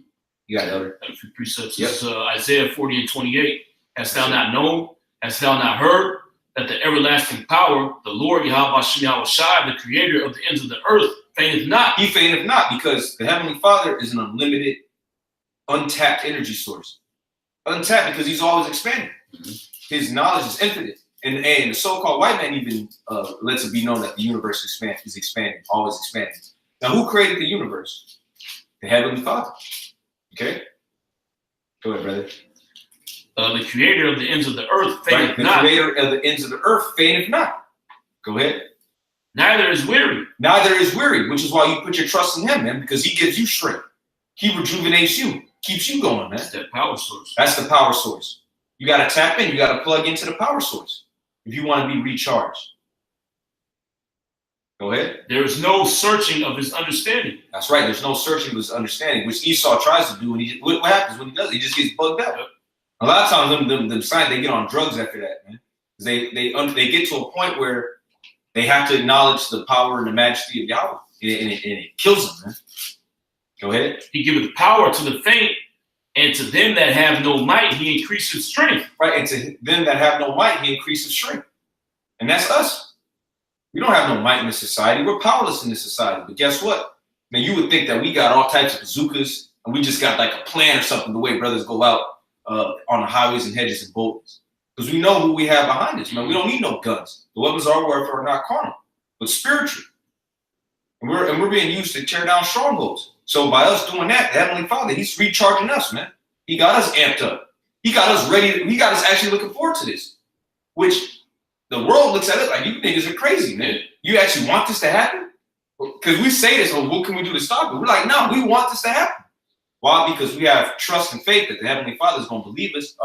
You got other precepts. Yep. This is Isaiah 40:28. Hast thou not known? Hast thou not heard that the everlasting power, the Lord Yahweh Shai, the creator of the ends of the earth, fainteth not? He fainteth not, because the Heavenly Father is an unlimited, untapped energy source. Untapped because he's always expanding. Mm-hmm. His knowledge is infinite. And the so-called white man even lets it be known that the universe is expanding, always expanding. Now, who created the universe? The Heavenly Father. Okay? Go ahead, brother. The creator of the ends of the earth fainteth the not. The creator of the ends of the earth fainteth not. Go ahead. Neither is weary. Neither is weary, which is why you put your trust in him, man, because he gives you strength. He rejuvenates you, keeps you going, man. That's that power source. That's the power source. You got to tap in. You got to plug into the power source if you want to be recharged. Go ahead. There is no searching of his understanding. That's right. There's no searching of his understanding, which Esau tries to do. And what happens when he does it? He just gets bugged out. Yep. A lot of times, them signs, they get on drugs after that, man. They get to a point where they have to acknowledge the power and the majesty of Yahweh, and it kills them, man. Go ahead. He giveth power to the faint, and to them that have no might, he increases strength. Right, and to them that have no might, he increases strength. And that's us. We don't have no might in this society. We're powerless in this society. But guess what? Man, you would think that we got all types of bazookas, and we just got like a plan or something, the way brothers go out on the highways and hedges and boulders. Because we know who we have behind us, man. We don't need no guns. The weapons of our warfare are not carnal, but spiritual. And we're being used to tear down strongholds. So by us doing that, the Heavenly Father, he's recharging us, man. He got us amped up. He got us ready. He got us actually looking forward to this, which the world looks at it like, you niggas are crazy, man. You actually want this to happen? Because we say this, oh, what can we do to stop it? We're like, no, we want this to happen. Why? Because we have trust and faith that the Heavenly Father is going to believe us,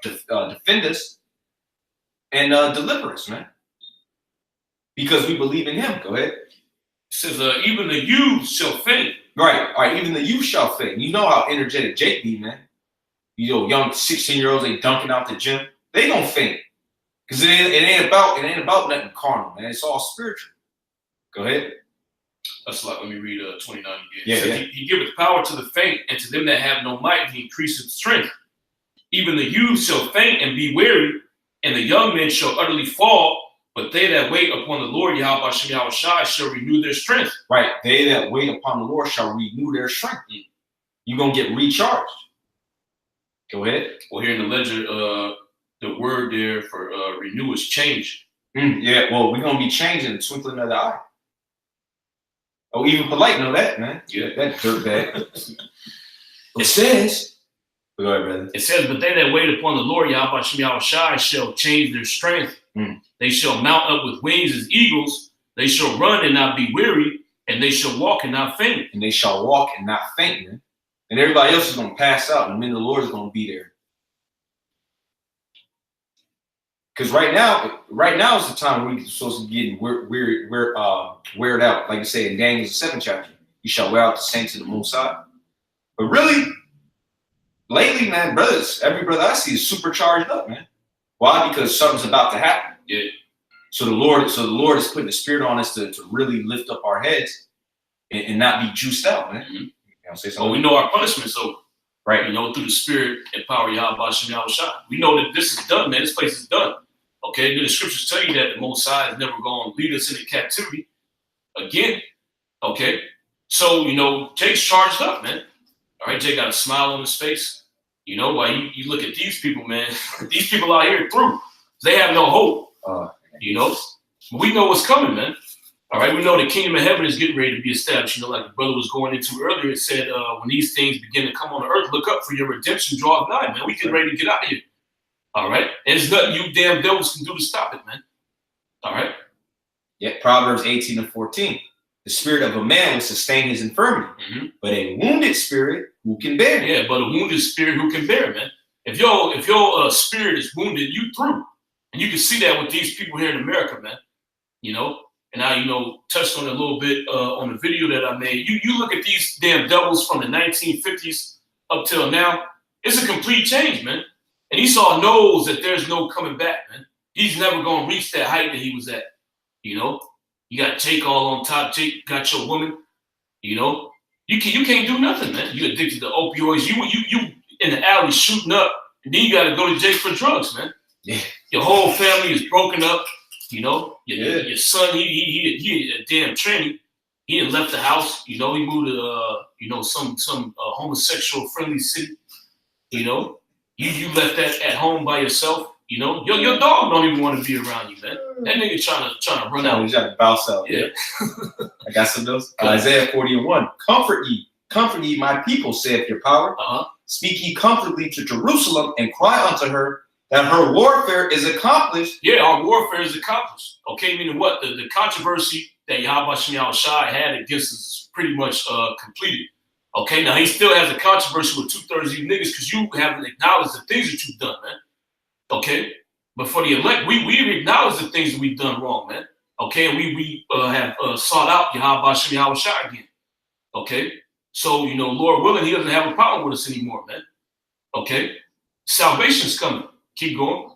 defend us, and deliver us, man. Because we believe in him. Go ahead. It says, even the youth shall faint. Right. All right. Even the youth shall faint. You know how energetic Jake be, man. Young 16-year-olds, they dunking out the gym. They gonna faint. Because it ain't about nothing carnal, man. It's all spiritual. Go ahead. That's like, let me read 29 again. Yeah, It says, He giveth power to the faint, and to them that have no might, he increaseth strength. Even the youth shall faint and be weary, and the young men shall utterly fall. But they that wait upon the Lord, Yahweh Shai, shall renew their strength. Right. They that wait upon the Lord shall renew their strength. You're going to get recharged. Go ahead. Well, here in the ledger, the word there for renew is change. Yeah, well, we're going to be changing the twinkling of the eye. Oh, even polite know that, man. Yeah. That dirtbag. It says. Go ahead, brother. It says, but they that wait upon the Lord, Yahweh Shai, shall change their strength. They shall mount up with wings as eagles. They shall run and not be weary, and they shall walk and not faint. And they shall walk and not faint, man. And everybody else is going to pass out, and then the Lord is going to be there. Because right now is the time where we're supposed to be getting weird out. Like you say in Daniel's 7th chapter, you shall wear out the saints of the Most High. But really, lately, man, every brother I see is super charged up, man. Why? Because something's about to happen. Yeah. So the Lord is putting the spirit on us to really lift up our heads and not be juiced out, man. Mm-hmm. Say something. Well, we know our punishment, so right. Through the spirit and power of Yahweh Shai. We know that this is done, man. This place is done. Okay, the scriptures tell you that the Most High is never going to lead us into captivity again. Okay, so Jake's charged up, man. All right, Jake got a smile on his face. You know, while you look at these people, man, these people out here through. They have no hope. You know, we know what's coming, man. All right, we know the kingdom of heaven is getting ready to be established. You know, like the brother was going into earlier, it said, when these things begin to come on the earth, look up for your redemption, draw nigh, man. We getting ready to get out of here. All right, and there's nothing you damn devils can do to stop it, man. All right. Yeah, Proverbs 18:14. The spirit of a man will sustain his infirmity, but a wounded spirit who can bear? Yeah, but a wounded spirit who can bear, man. If your spirit is wounded, you through. And you can see that with these people here in America, man. You know, and I, touched on it a little bit on the video that I made. You look at these damn devils from the 1950s up till now, it's a complete change, man. And Esau knows that there's no coming back, man. He's never going to reach that height that he was at, you know. You got Jake all on top. Jake got your woman, you know. You can't do nothing, man. You addicted to opioids. You in the alley shooting up, and then you got to go to Jake for drugs, man. Yeah. Your whole family is broken up, you know. Your son, he a damn tranny. He had left the house, you know. He moved to some homosexual friendly city, you know. You left that at home by yourself. You know, your dog don't even want to be around you, man. That nigga trying to run out. He's trying to bounce out. Yeah. I got some of those. Isaiah 40:1. Comfort ye, my people, saith your power. Speak ye comfortably to Jerusalem and cry unto her that her warfare is accomplished. Yeah, our warfare is accomplished. Okay, meaning what? The controversy that Yahweh Shem Shai had against us is pretty much completed. Okay, now he still has a controversy with 2/3 of you niggas because you haven't acknowledged the things that you've done, man. Okay, but for the elect, we've acknowledged the things that we've done wrong, man. Okay, and we have sought out Yahweh Shem Shai again. Okay, so Lord willing, he doesn't have a problem with us anymore, man. Okay, salvation's coming. Keep going.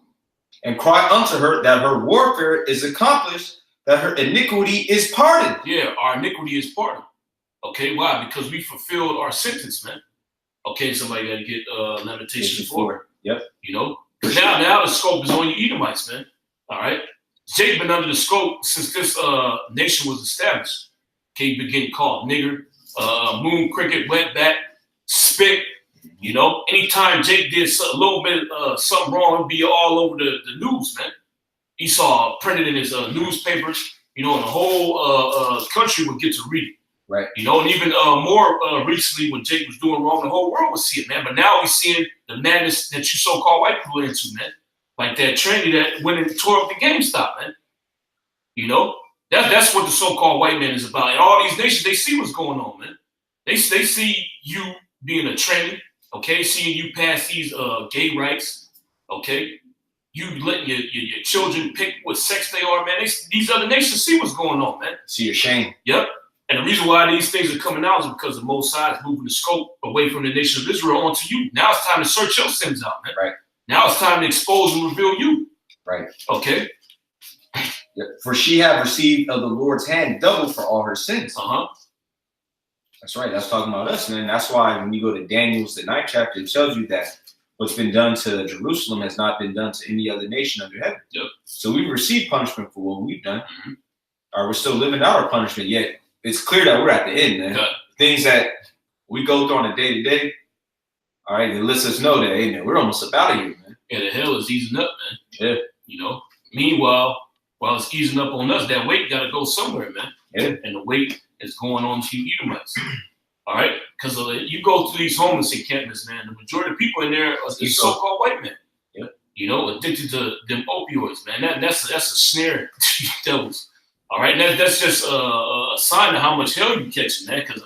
And cry unto her that her warfare is accomplished, that her iniquity is pardoned. Yeah, our iniquity is pardoned. Okay, why? Because we fulfilled our sentence, man. Okay, somebody got to get Lamentations 4. Yep. Now the scope is on you Edomites, man. All right. Jake been under the scope since this nation was established. Okay, you been getting called nigger, moon cricket, wetback, spit. Anytime Jake did a little bit something wrong, it'd be all over the news, man. Esau printed in his newspapers, and the whole country would get to read it. Right. And even more recently when Jake was doing wrong, the whole world would see it, man. But now we're seeing the madness that you so-called white people are into, man. Like that tranny that went and tore up the GameStop, man. That's what the so-called white man is about. And all these nations, they see what's going on, man. They see you being a tranny, okay? Seeing you pass these gay rights, okay? You letting your children pick what sex they are, man. These other nations see what's going on, man. See your shame. Yep. And the reason why these things are coming out is because the Most High is moving the scope away from the nation of Israel onto you. Now it's time to search your sins out, man. Right. Now it's time to expose and reveal you. Right. Okay. Yep. For she have received of the Lord's hand double for all her sins. That's right. That's talking about us, man. That's why when you go to Daniel's, the 9th chapter, it tells you that what's been done to Jerusalem has not been done to any other nation under heaven. Yep. So we've received punishment for what we've done. Or we're still living out our punishment, yet it's clear that we're at the end, man. Yeah. Things that we go through on a day-to-day, all right, it lets us know that, hey, man, we're almost up out of here, man. Yeah, the hell is easing up, man. Yeah. Meanwhile, while it's easing up on us, that weight got to go somewhere, man. Yeah. And the weight is going on to you Edomites. All right? Because you go to these homeless encampments, man, the majority of people in there are these so-called white men. Yeah. Addicted to them opioids, man. That's a snare to you devils. All right, that's just a sign of how much hell you catching, man. Because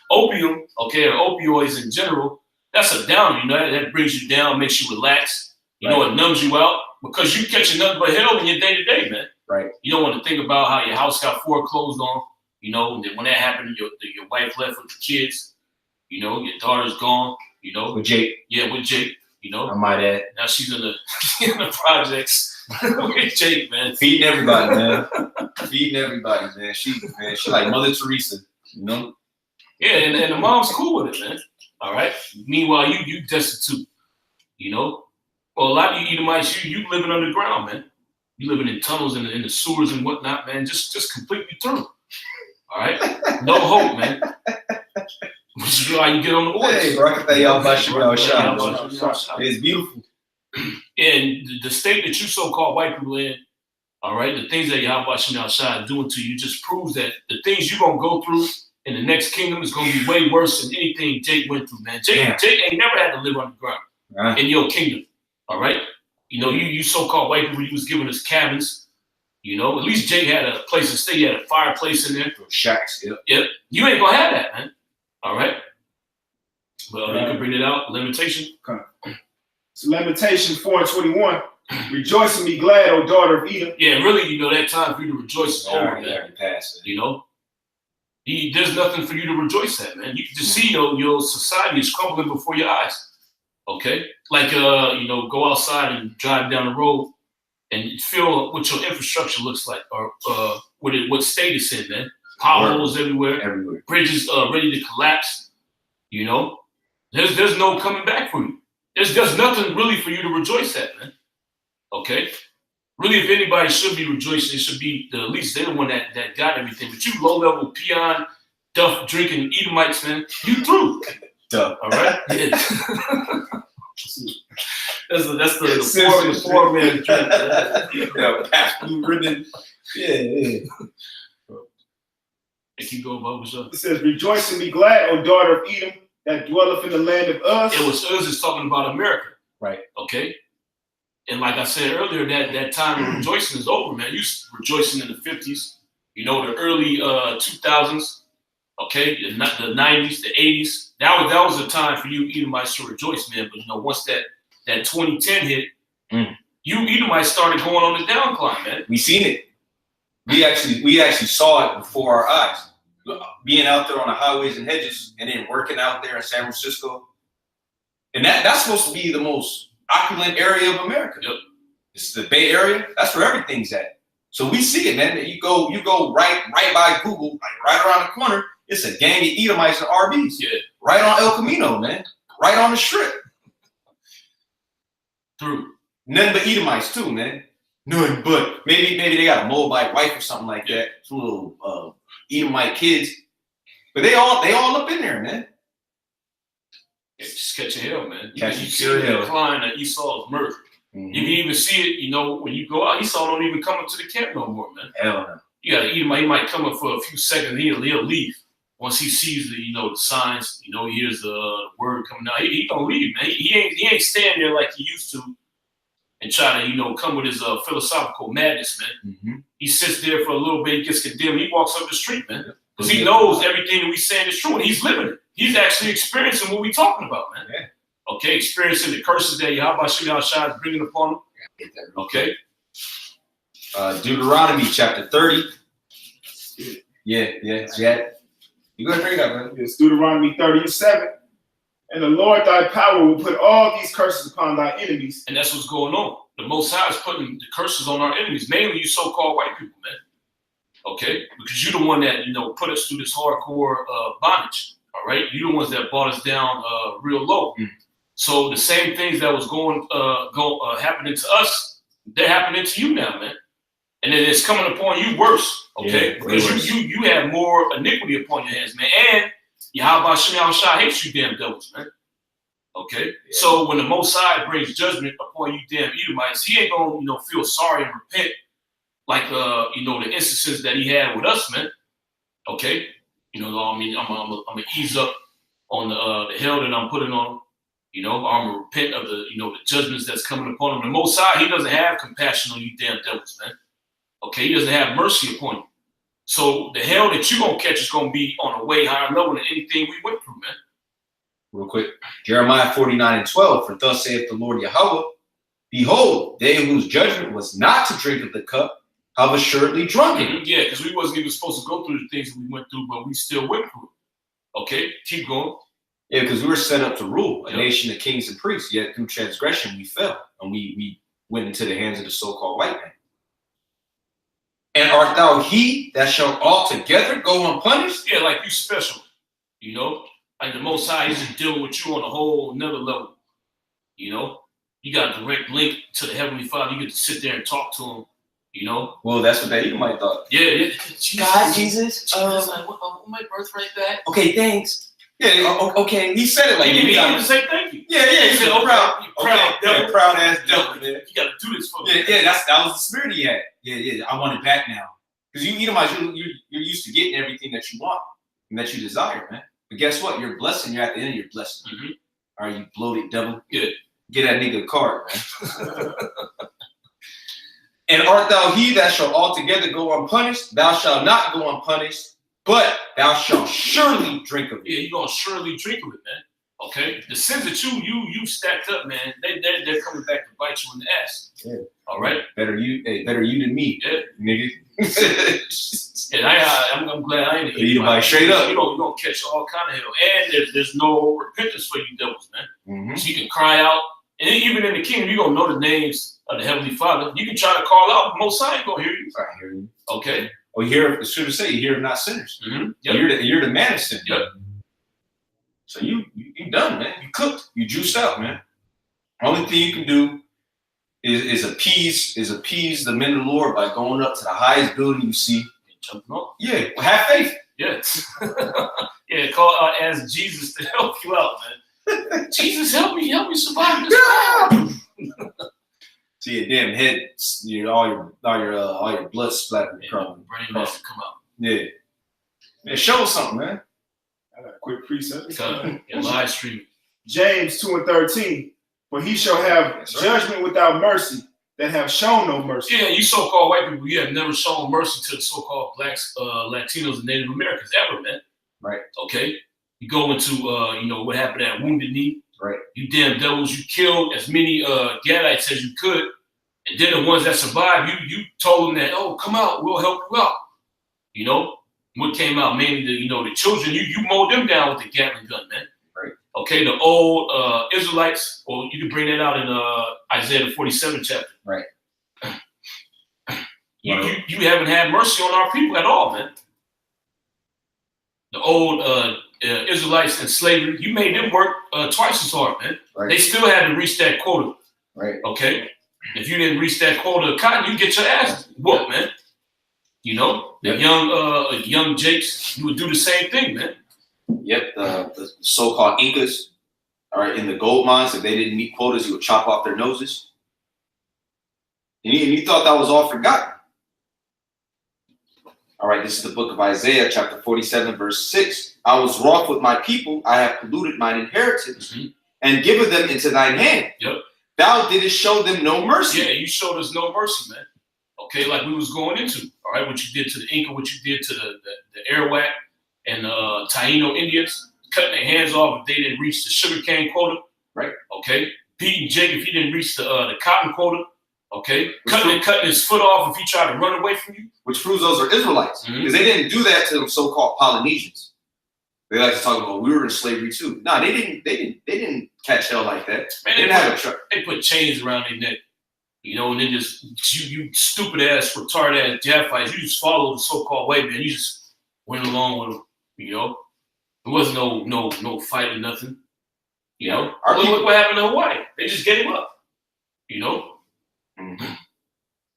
opium, okay, or opioids in general, that's a downer. That brings you down, makes you relax. It numbs you out because you catching nothing but hell in your day to day, man. Right. You don't want to think about how your house got foreclosed on. And then when that happened, your wife left with the kids. Your daughter's gone. With Jake. Yeah, with Jake. I might add. Now she's in the projects with Jake, man. Feeding everybody, man. Feeding everybody, man. She like Mother Teresa, Yeah, and the mom's cool with it, man. All right. Meanwhile, you destitute, Well, a lot of you Edomites, you living underground, man. You living in tunnels and in the sewers and whatnot, man. Just completely through. All right. No hope, man. which is how you get on the orders. Hey, Barakatah Yahweh. It's beautiful. And the state that you so-called white people in, all right, the things that Yahweh is doing to you just proves that the things you're going to go through in the next kingdom is going to be way worse than anything Jake went through, man. Jake ain't never had to live underground in your kingdom, all right? You know, you so-called white people, you was giving us cabins, you know. At least Jake had a place to stay. He had a fireplace in there. Shacks, Yep. You ain't going to have that, man, all right? Well, you can bring it out, limitation. Okay. So Lamentations 4:21. Rejoice and be glad, O daughter of Edom. Yeah, really, you know, that time for you to rejoice is over, man. Passed, you know? There's nothing for you to rejoice at, man. You can just see your society is crumbling before your eyes. Okay? Like, you know, go outside and drive down the road and feel what your infrastructure looks like or what state it's in, man. Potholes everywhere. Bridges ready to collapse. You know? There's no coming back for you. There's nothing really for you to rejoice at, man. Okay? Really, if anybody should be rejoicing, it should be at least they're the one that got everything. But you low-level peon, duff drinking Edomites, man, you through. Duh. All right? Yeah. that's the poor man drink. Yeah, pastor ridden. Yeah. And keep going, Bob. What's up? It says, rejoice and be glad, O daughter of Edom, that dwelleth in the land of Uz. It was Uz is talking about America. Right. Okay? And like I said earlier, that time of rejoicing is over, man. You rejoicing in the 50s, you know, the early 2000s, okay, the 90s, the 80s. That was a time for you Edomites to rejoice, man. But you know, once that 2010 hit, you Edomites started going on the downcline, man. We seen it. We actually saw it before our eyes. Being out there on the highways and hedges, and then working out there in San Francisco, and that's supposed to be the most opulent area of America. Yep. It's the Bay Area. That's where everything's at. So we see it, man. You go right by Google, like right around the corner. It's a gang of Edomites and RVs. Yeah. Right on El Camino, man. Right on the strip. Through. Nothing but Edomites too, man. Nothing but maybe they got a Moabite wife or something like that. Some little Edomite kids. But they all up in there, man. Yeah, just catch a hell, man. You Catch see the decline of Esau's mirth. You can even see it, you know, when you go out. Esau don't even come up to the camp no more, man. Hell no. You got to eat him. He might come up for a few seconds. He'll leave once he sees the signs. You know, he hears the word coming out. He don't leave, man. He ain't standing there like he used to and try to come with his philosophical madness, man. Mm-hmm. He sits there for a little bit, gets condemned. He walks up the street, man, because he knows everything that we saying is true, and he's living it. He's actually experiencing what we talking about, man. Yeah. Okay, experiencing the curses that Yahweh Shai is bringing upon him. Okay. Deuteronomy chapter 30. Yeah. You go ahead and bring it up, man. It's Deuteronomy 30:7. And the Lord thy power will put all these curses upon thy enemies. And that's what's going on. The Most High is putting the curses on our enemies, mainly you so-called white people, man. Okay? Because you're the one that, put us through this hardcore bondage. All right? You're the ones that brought us down real low. So the same things that was happening to us, they're happening to you now, man. And then it's coming upon you worse, okay? Yeah, because you have more iniquity upon your hands, man. And Yahweh Shai hates you damn devils, man. Okay? Yeah. So when the Most High brings judgment upon you damn Edomites, he ain't gonna feel sorry and repent like the instances that he had with us, man. Okay? I'm gonna ease up on the hell that I'm putting on him. I'm gonna repent of the judgments that's coming upon him. The Most High, he doesn't have compassion on you damn devils, man. Okay, he doesn't have mercy upon you. So the hell that you're gonna catch is gonna be on a way higher level than anything we went through, man. Real quick, Jeremiah 49:12. For thus saith the Lord Yahweh, behold, they whose judgment was not to drink of the cup have assuredly drunk it. Yeah, because we wasn't even supposed to go through the things that we went through, but we still went through it. Okay, keep going. Yeah, because we were set up to rule a nation of kings and priests, yet through transgression we fell, and we went into the hands of the so-called white man. And art thou he that shall altogether go unpunished? Yeah, like you special, like the Most High is dealing with you on a whole another level. You got a direct link to the Heavenly Father. You get to sit there and talk to him. Well, that's what that Edomite thought. Yeah. God, Jesus. My birthright back. Okay, thanks. Yeah, okay. He said it like he that. didn't say thank you. Yeah. He said, proud ass devil, man. You got to do this for me. Yeah. That was the spirit he had. Yeah. I want it back now. Because you Edomites, you're used to getting everything that you want and that you desire, man. But guess what? You're blessing. You're at the end of your blessing. Mm-hmm. All right, you bloated devil. Yeah. Get that nigga a card, man. And art thou he that shall altogether go unpunished? Thou shalt not go unpunished, but thou shalt surely drink of it. Yeah, you're gonna surely drink of it, man. Okay, the sins that you stacked up, man, they're coming back to bite you in the ass. Yeah. All right. Better you than me. Yeah, nigga. And I'm glad I ain't Edomite straight up. You gonna catch all kind of hell, and there's no repentance for you devils, man. Mm-hmm. So you can cry out, and even in the kingdom, you're gonna know the names of the Heavenly Father. You can try to call out, but Most High ain't gonna hear you. I hear you. Okay. Well, you hear, should have said, you hear not sinners. Mm-hmm. Yep. You're the man of sin. Yep. So you done, man. You cooked. You juiced out, man. Only thing you can do is appease the men of the Lord by going up to the highest building you see. Jumping off. Yeah. Have faith. Yeah. Yeah. Call ask Jesus to help you out, man. Jesus, help me survive this. See your damn head, all your blood splattering. Yeah, brain has to come out. Yeah. Man, show us something, man. I got a quick precept. Live stream. James 2:13. For he shall have judgment without mercy that have shown no mercy. Yeah, you so-called white people, you have never shown mercy to the so-called blacks, Latinos, and Native Americans ever, man. Right. Okay. You go into what happened at Wounded Knee. Right. You damn devils, you killed as many Gadites as you could. And then the ones that survived, you told them that, oh, come out, we'll help you out. You know, what came out mainly the children, you mowed them down with the Gatling gun, man. Right. Okay, the old Israelites, or you can bring that out in Isaiah the 47th chapter. Right. You haven't had mercy on our people at all, man. The old Israelites in slavery, you made them work twice as hard, man. Right. They still had to reach that quota. Right. Okay. If you didn't reach that quota of cotton, you get your ass whooped, man. You know, the young Jakes, you would do the same thing, man. Yep, the so-called Incas, all right, in the gold mines, if they didn't meet quotas, you would chop off their noses. And you thought that was all forgotten. All right, this is the book of Isaiah, chapter 47, verse 6. I was wroth with my people, I have polluted mine inheritance, and given them into thine hand. Yep. Thou didst show them no mercy. Yeah, you showed us no mercy, man. Okay, like we was going into. All right, what you did to the Inca, what you did to the Arawak and Taino Indians, cutting their hands off if they didn't reach the sugarcane quota. Right. Okay. Pete and Jake, if he didn't reach the cotton quota. Okay. Cutting his foot off if he tried to run away from you. Which proves those are Israelites. Because they didn't do that to the so-called Polynesians. They like to talk about we were in slavery too. No, they didn't catch hell like that. Man, they didn't have a truck. They put chains around their neck. And then just you stupid ass, retarded ass Japhites, you just follow the so-called white man. You just went along with them. There wasn't no fight or nothing. Look what happened to Hawaii. They just gave up. Mm-hmm.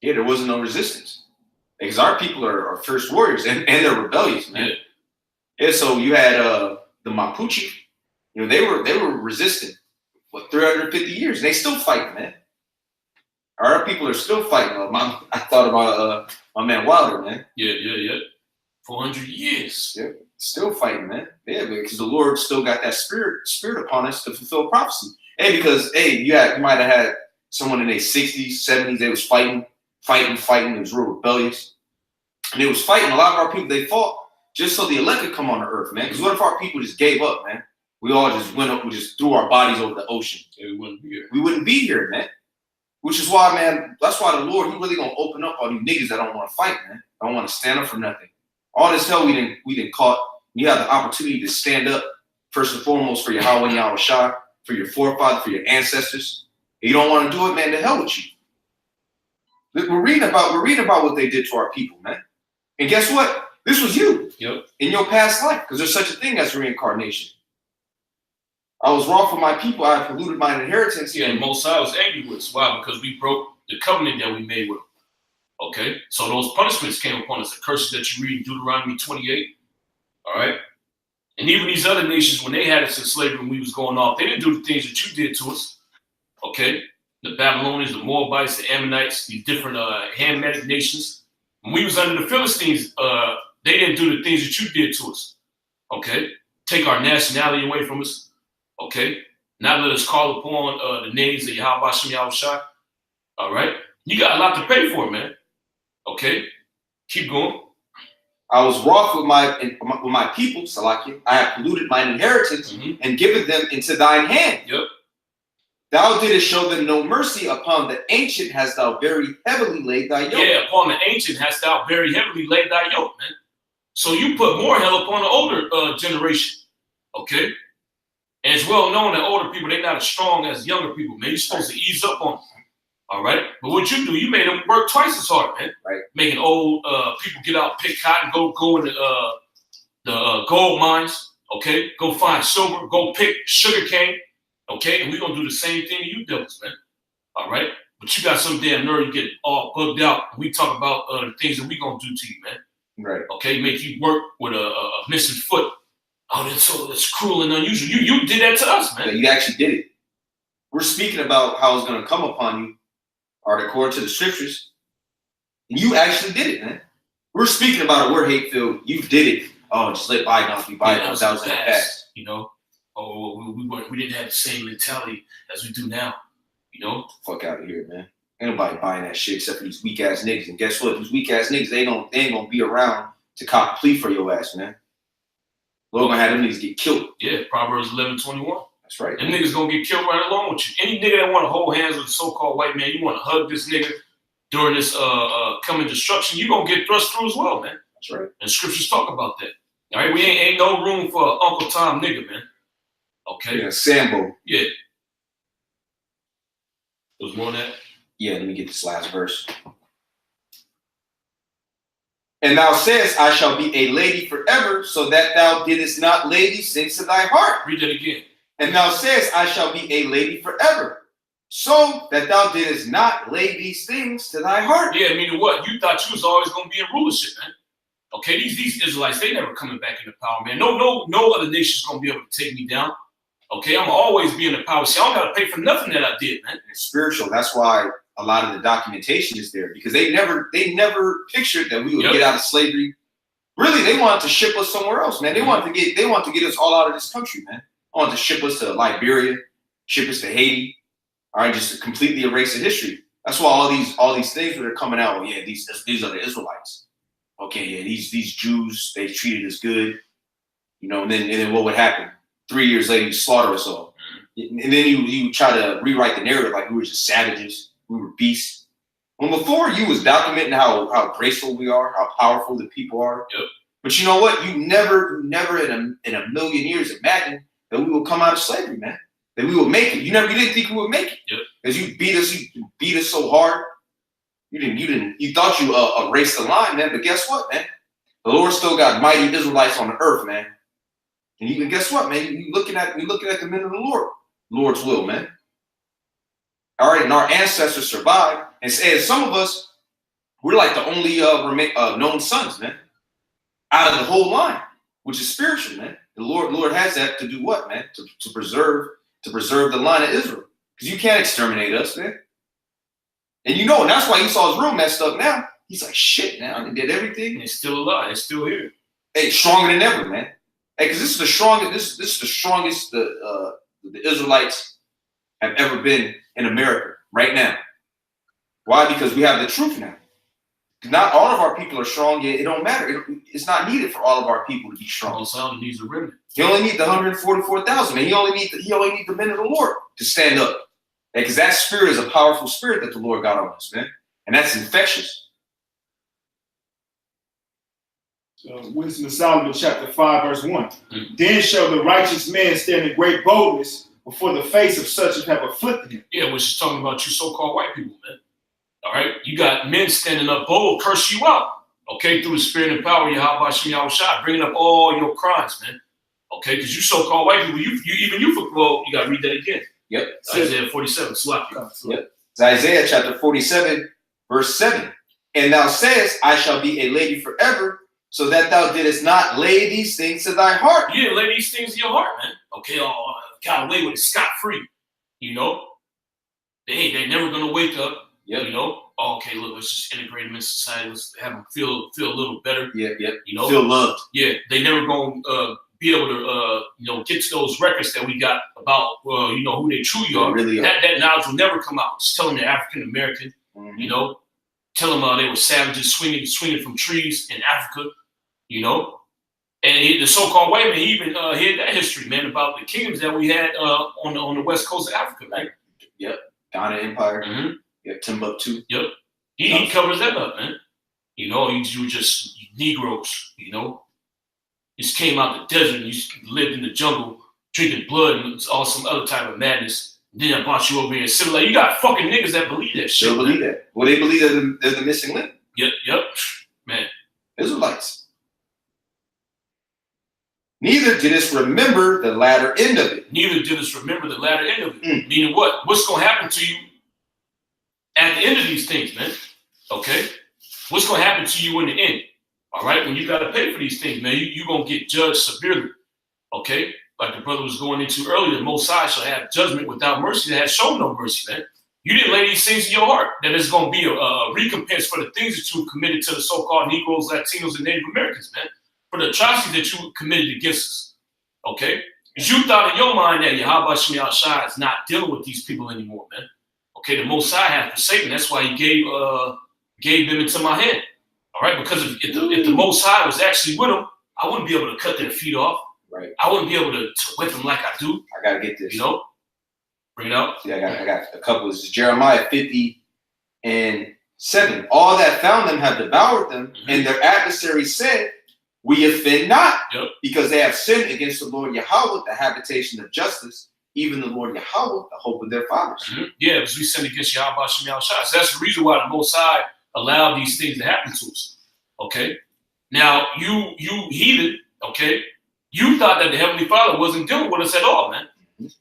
Yeah, there wasn't no resistance. Because our people are first warriors and they're rebellious, man. Yeah, so you had the Mapuche, they were resistant for 350 years, and they still fight, man. Our people are still fighting. I thought about my man Wilder, man. Yeah. 400 years. Yeah, still fighting, man. Yeah, because the Lord still got that spirit upon us to fulfill prophecy. Hey, because you might have had someone in their 60s, 70s, they was fighting. It was real rebellious. And they was fighting. A lot of our people, they fought just so the elect could come on the earth, man. Because what if our people just gave up, man? We all just went up, we just threw our bodies over the ocean. Yeah, we wouldn't be here. We wouldn't be here, man. Which is why, man, that's why the Lord, he really gonna open up all these niggas that don't want to fight, man. Don't want to stand up for nothing. All this hell we didn't caught. You have the opportunity to stand up, first and foremost, for Yahweh and Yahweh Shah, for your forefathers, for your ancestors. If you don't want to do it, man, the hell with you. We're reading about what they did to our people, man. And guess what? This was you. Yep. In your past life, because there's such a thing as reincarnation. I was wrong for my people. I polluted my inheritance. Yeah, and Most High was angry with us. Why? Because we broke the covenant that we made with him. Okay? So those punishments came upon us. The curses that you read in Deuteronomy 28. All right? And even these other nations, when they had us in slavery when we was going off, they didn't do the things that you did to us. Okay? The Babylonians, the Moabites, the Ammonites, these different Hamitic nations. When we was under the Philistines, they didn't do the things that you did to us. Okay? Take our nationality away from us. Okay? Not let us call upon the names of Yahweh Hashem Yahushua. All right? You got a lot to pay for, man. Okay? Keep going. I was wroth with my people, Salakia. I have polluted mine inheritance and given them into thine hand. Yep. Thou didst show them no mercy. Upon the ancient hast thou very heavily laid thy yoke. Yeah, upon the ancient hast thou very heavily laid thy yoke, man. So you put more hell upon the older generation. Okay? And it's well known that older people, they're not as strong as younger people, man. You're supposed to ease up on them. All right? But what you do, you made them work twice as hard, man. Right. Making old people get out, pick cotton, go in the gold mines, okay? Go find silver, go pick sugar cane, okay? And we're going to do the same thing to you devils, man. All right? But you got some damn nerve, you get all bugged out. And we talk about the things that we're going to do to you, man. Right. Okay? Make you work with a missing foot. Oh, that's cruel and unusual. You did that to us, man. Yeah, you actually did it. We're speaking about how it's going to come upon you, or according to the scriptures. And you actually did it, man. We're speaking about it. We're hate-filled. You did it. Oh, just let bygones be bygones. That was in the past. You know? Oh, we didn't have the same mentality as we do now. You know? Fuck out of here, man. Ain't nobody buying that shit except for these weak-ass niggas. And guess what? These weak-ass niggas, they ain't going to be around to cop a plea for your ass, man. Lord gonna have them niggas get killed. Yeah, Proverbs 11:21. That's right. Them niggas gonna get killed right along with you. Any nigga that want to hold hands with a so-called white man, you want to hug this nigga during this coming destruction, you gonna get thrust through as well, man. That's right. And scriptures talk about that. All right, we ain't no room for Uncle Tom nigga, man. Okay. Yeah, Sambo. Yeah. There's more on that. Yeah, let me get this last verse. And thou sayest, I shall be a lady forever, so that thou didst not lay these things to thy heart. Read that again. And thou sayest, I shall be a lady forever, so that thou didst not lay these things to thy heart. Yeah, meaning what? You thought you was always going to be in rulership, man. Okay, these Israelites, they never coming back into power, man. No other nation's going to be able to take me down. Okay, I'm always be in the power. See, I don't got to pay for nothing that I did, man. It's spiritual. That's why a lot of the documentation is there, because they never pictured that we would get out of slavery. Really, they wanted to ship us somewhere else, man. They wanted to get us all out of this country, man. They wanted to ship us to Liberia, ship us to Haiti, all right, just to completely erase the history. That's why all these things that are coming out. Well, yeah, these are the Israelites. Okay, yeah, these Jews, they treated us good, you know. And then what would happen? 3 years later, you slaughter us all, and then you try to rewrite the narrative like we were just savages. We were beasts. When before you was documenting how graceful we are, how powerful the people are. Yep. But you know what? You never in a million years imagined that we will come out of slavery, man. That we will make it. You didn't think we would make it. Yep. Because you beat us so hard. You thought you erased the line, man. But guess what, man? The Lord still got mighty Israelites on the earth, man. And even guess what, man? You looking at the men of the Lord's will, man. All right, and our ancestors survived, and some of us, we're like the only known sons, man, out of the whole line, which is spiritual, man. The Lord has that to do what, man? To preserve the line of Israel, because you can't exterminate us, man. And you know, and that's why Esau's real messed up now. He's like, shit, man, I did everything. And it's still alive. It's still here. Hey, stronger than ever, man. Hey, because this is the strongest. This is the strongest the Israelites have ever been in America right now. Why? Because we have the truth now. Not all of our people are strong yet. It don't matter. It's not needed for all of our people to be strong. Also needs a remnant. He only need the 144,000, man. He only need the men of the Lord to stand up. Because that spirit is a powerful spirit that the Lord got on us, man. And that's infectious. Wisdom of Solomon, chapter 5, verse 1. Then shall the righteous man stand in great boldness before the face of such as have afflicted him. Yeah, which is talking about you so-called white people, man. All right? You got men standing up bold, curse you out. Okay? Through the spirit and power of Yahweh Hashem Yahushua, bringing up all your crimes, man. Okay? Because you so-called white people, you got to read that again. Yep. Isaiah 47, slap you. Yep. It's Isaiah chapter 47, verse 7. And thou sayest, I shall be a lady forever, so that thou didst not lay these things to thy heart. You didn't lay these things in your heart, man. Okay, got away with it scot-free. You know, they're never gonna wake up. Yep. You know, okay, look, let's just integrate them in society. Let's have them feel a little better. Yep. You know, Feel loved. Yeah, they never gonna be able to get to those records that we got about who they truly are. Really are. That knowledge will never come out. Just tell them they're African American. Mm-hmm. You know, tell them they were savages swinging from trees in Africa. You know, and the so-called white man, he even heard that history, man, about the kingdoms that we had on the west coast of Africa, right? Yep. Ghana Empire. Mm-hmm. Yep. Timbuktu. Yep. He covers that up, man. You know, you were just Negroes, you know. Just came out the desert and you lived in the jungle, drinking blood and all some other type of madness. And then I brought you over here and civilized. You got fucking niggas that believe that shit. They believe that. Well, they believe that they're the missing link. Yep. Man. Israelites. Neither didst remember the latter end of it. Neither didst remember the latter end of it. Meaning what? What's going to happen to you at the end of these things, man? Okay? What's going to happen to you in the end? All right? When you got to pay for these things, man, you're going to get judged severely. Okay? Like the brother was going into earlier, the Most High shall have judgment without mercy that has shown no mercy, man. You didn't lay these things in your heart. That is going to be a recompense for the things that you committed to the so-called Negroes, Latinos, and Native Americans, man. For the atrocities that you committed against us. Okay? Because you thought in your mind that Yahweh Shem Yahshua is not dealing with these people anymore, man. Okay, the Most High has forsaken. That's why he gave them into my hand. All right, because if the Most High was actually with them, I wouldn't be able to cut their feet off. Right. I wouldn't be able to whip them like I do. I gotta get this. You know, bring it out. Yeah, I got a couple. This is Jeremiah 50:7. All that found them have devoured them, and their adversaries said, "We offend not, because they have sinned against the Lord Yahweh, the habitation of justice, even the Lord Yahweh, the hope of their fathers." Mm-hmm. Yeah, because we sinned against Yahweh Shem Yahshua. So that's the reason why the Most High allowed these things to happen to us. Okay, now you heathen. Okay, you thought that the Heavenly Father wasn't dealing with us at all, man.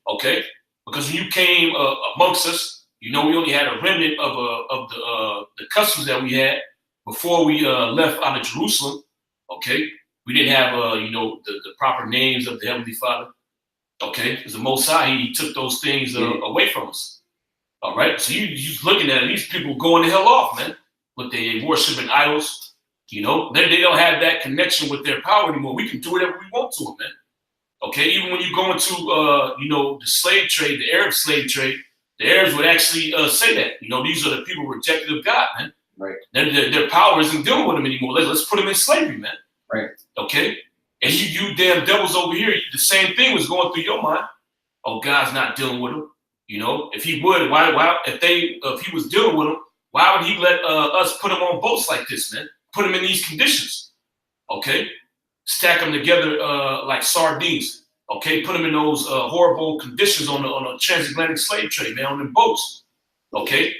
Okay, because when you came amongst us, you know, we only had a remnant of the customs that we had before we left out of Jerusalem. Okay, we didn't have the proper names of the Heavenly Father. Okay, because the Most High, he took those things away from us. All right, so you looking at it, these people going the hell off, man. Look, they worshiping idols. You know, they don't have that connection with their power anymore. We can do whatever we want to them, man. Okay, even when you go into the slave trade, the Arab slave trade, the Arabs would actually say that. You know, these are the people rejected of God, man. Right. Their power isn't dealing with them anymore. Let's put them in slavery, man. Right. Okay. And you damn devils over here, the same thing was going through your mind. Oh, God's not dealing with them. You know, if he would, if he was dealing with them, why would he let us put them on boats like this, man? Put them in these conditions. Okay. Stack them together like sardines. Okay. Put them in those horrible conditions on the transatlantic slave trade, man, on the boats. Okay.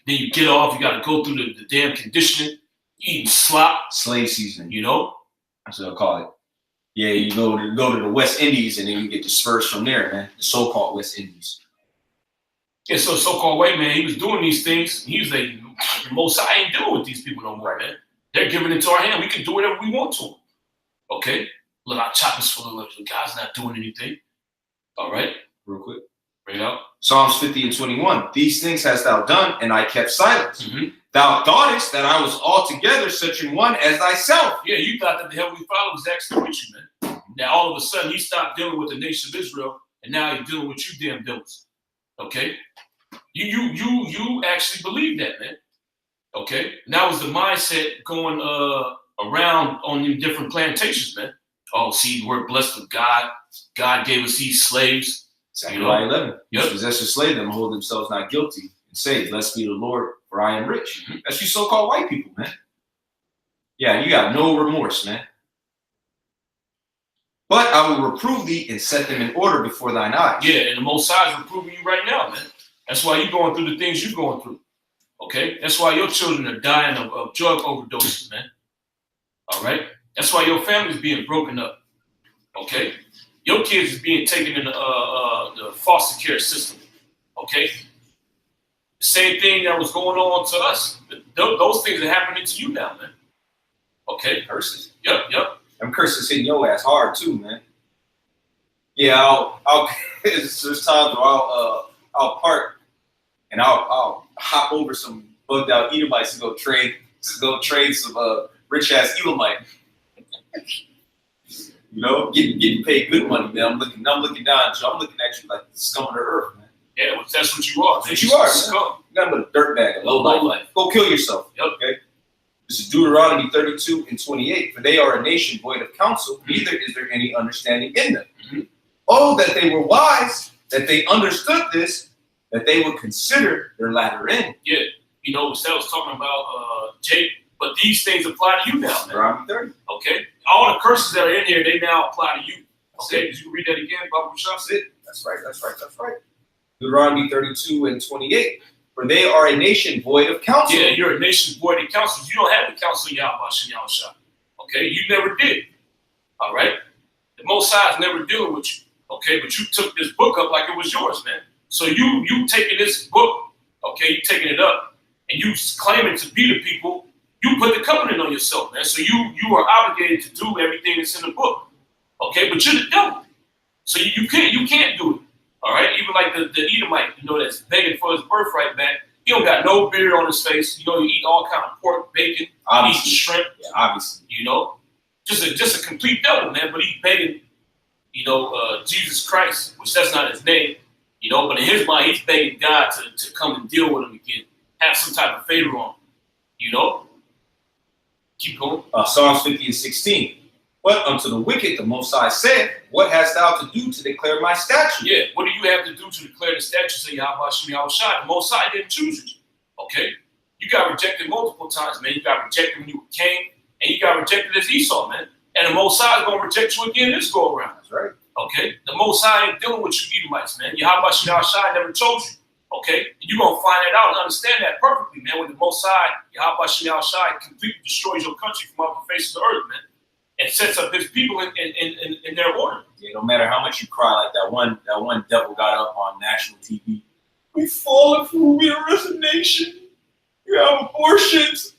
Then you get off, you got to go through the damn conditioning, eating slop. Slave season. You know? That's what I call it. Yeah, you go to the West Indies and then you get dispersed from there, man. The so-called West Indies. Yeah, so so-called white man, he was doing these things. He was like, the Most High ain't dealing with these people no more, man. They're giving it to our hand. We can do whatever we want to them. Okay? Look, our choppers full of luxury. God's not doing anything. All right? Real quick. Bring it out. Psalms 50:21. These things hast thou done, and I kept silence. Mm-hmm. Thou thoughtest that I was altogether such an one as thyself. Yeah, you thought that the Heavenly Father was actually with you, man. Now, all of a sudden, he stopped dealing with the nation of Israel, and now he's dealing with you damn devils. Okay? You actually believe that, man. Okay? And that was the mindset going around on them different plantations, man. Oh, see, we're blessed with God. God gave us these slaves. Zechariah 11. Yep. Possess and slay them, hold themselves not guilty, and say, blessed be the Lord, for I am rich. Mm-hmm. That's you so-called white people, man. Yeah, you got no remorse, man. But I will reprove thee and set them in order before thine eyes. Yeah, and the Most High is reproving you right now, man. That's why you're going through the things you're going through. Okay? That's why your children are dying of drug overdoses, man. All right? That's why your family's being broken up. Okay? Your kids is being taken in the foster care system. Okay? The same thing that was going on to us. Those things are happening to you now, man. Okay. Curses. Yep. Them curses hitting your ass hard too, man. Yeah, I'll there's times where I'll park and I'll hop over some bugged out Edomites to go trade some rich ass Edomite. You know, getting paid good money, man. I'm looking down at you. I'm looking at you like the scum of the earth, man. Yeah, well, that's what you are. That's what you are, scum. Nothing but a dirtbag, a low life. Go kill yourself. Yep. Okay. This is Deuteronomy 32:28. For they are a nation void of counsel, neither is there any understanding in them. Mm-hmm. Oh, that they were wise, that they understood this, that they would consider their latter end. Yeah, you know, that was talking about Jake, but these things apply to you now, man. Deuteronomy 30. Okay? All the curses that are in here, they now apply to you. Okay? Did you read that again, Baba Rashad? That's it. That's right. Deuteronomy 32:28. For they are a nation void of counsel. Yeah, you're a nation void of counsel. You don't have the counsel of Yahweh Shem Yahushua. Okay? You never did. All right? The Most High is never dealing with you. Okay? But you took this book up like it was yours, man. So you taking this book, okay, you taking it up, and you claiming to be the people, you put the covenant on yourself, man. So you are obligated to do everything that's in the book. Okay? But you're the devil. So you can't do it. All right, even like the Edomite, you know, that's begging for his birthright back. He don't got no beard on his face. You know, he eat all kind of pork, bacon, Obviously. eat shrimp. Yeah, obviously. You know, just a complete devil, man. But he's begging, you know, Jesus Christ, which that's not his name. You know, but in his mind, he's begging God to come and deal with him again, have some type of favor on him. You know, keep going. Psalms 50:16. But unto the wicked the Most High said, what hast thou to do to declare my statute? Yeah, what do you have to do to declare the statutes of Yahweh Shem Yahushua? The Most High didn't choose you. Okay? You got rejected multiple times, man. You got rejected when you were king, and you got rejected as Esau, man. And the Most High is going to reject you again this go around. That's right. Okay? The Most High ain't dealing with you Edomites, man. Yahweh Shem Yahushua never chose you. Okay? And you're going to find that out and understand that perfectly, man. When the Most High, Yahweh Shem Yahushua, completely destroys your country from off the face of the earth, man. And sets up his people in their order. Yeah, no matter how much you cry, like that one devil got up on national TV. We fallen for we are as a nation. You have abortions.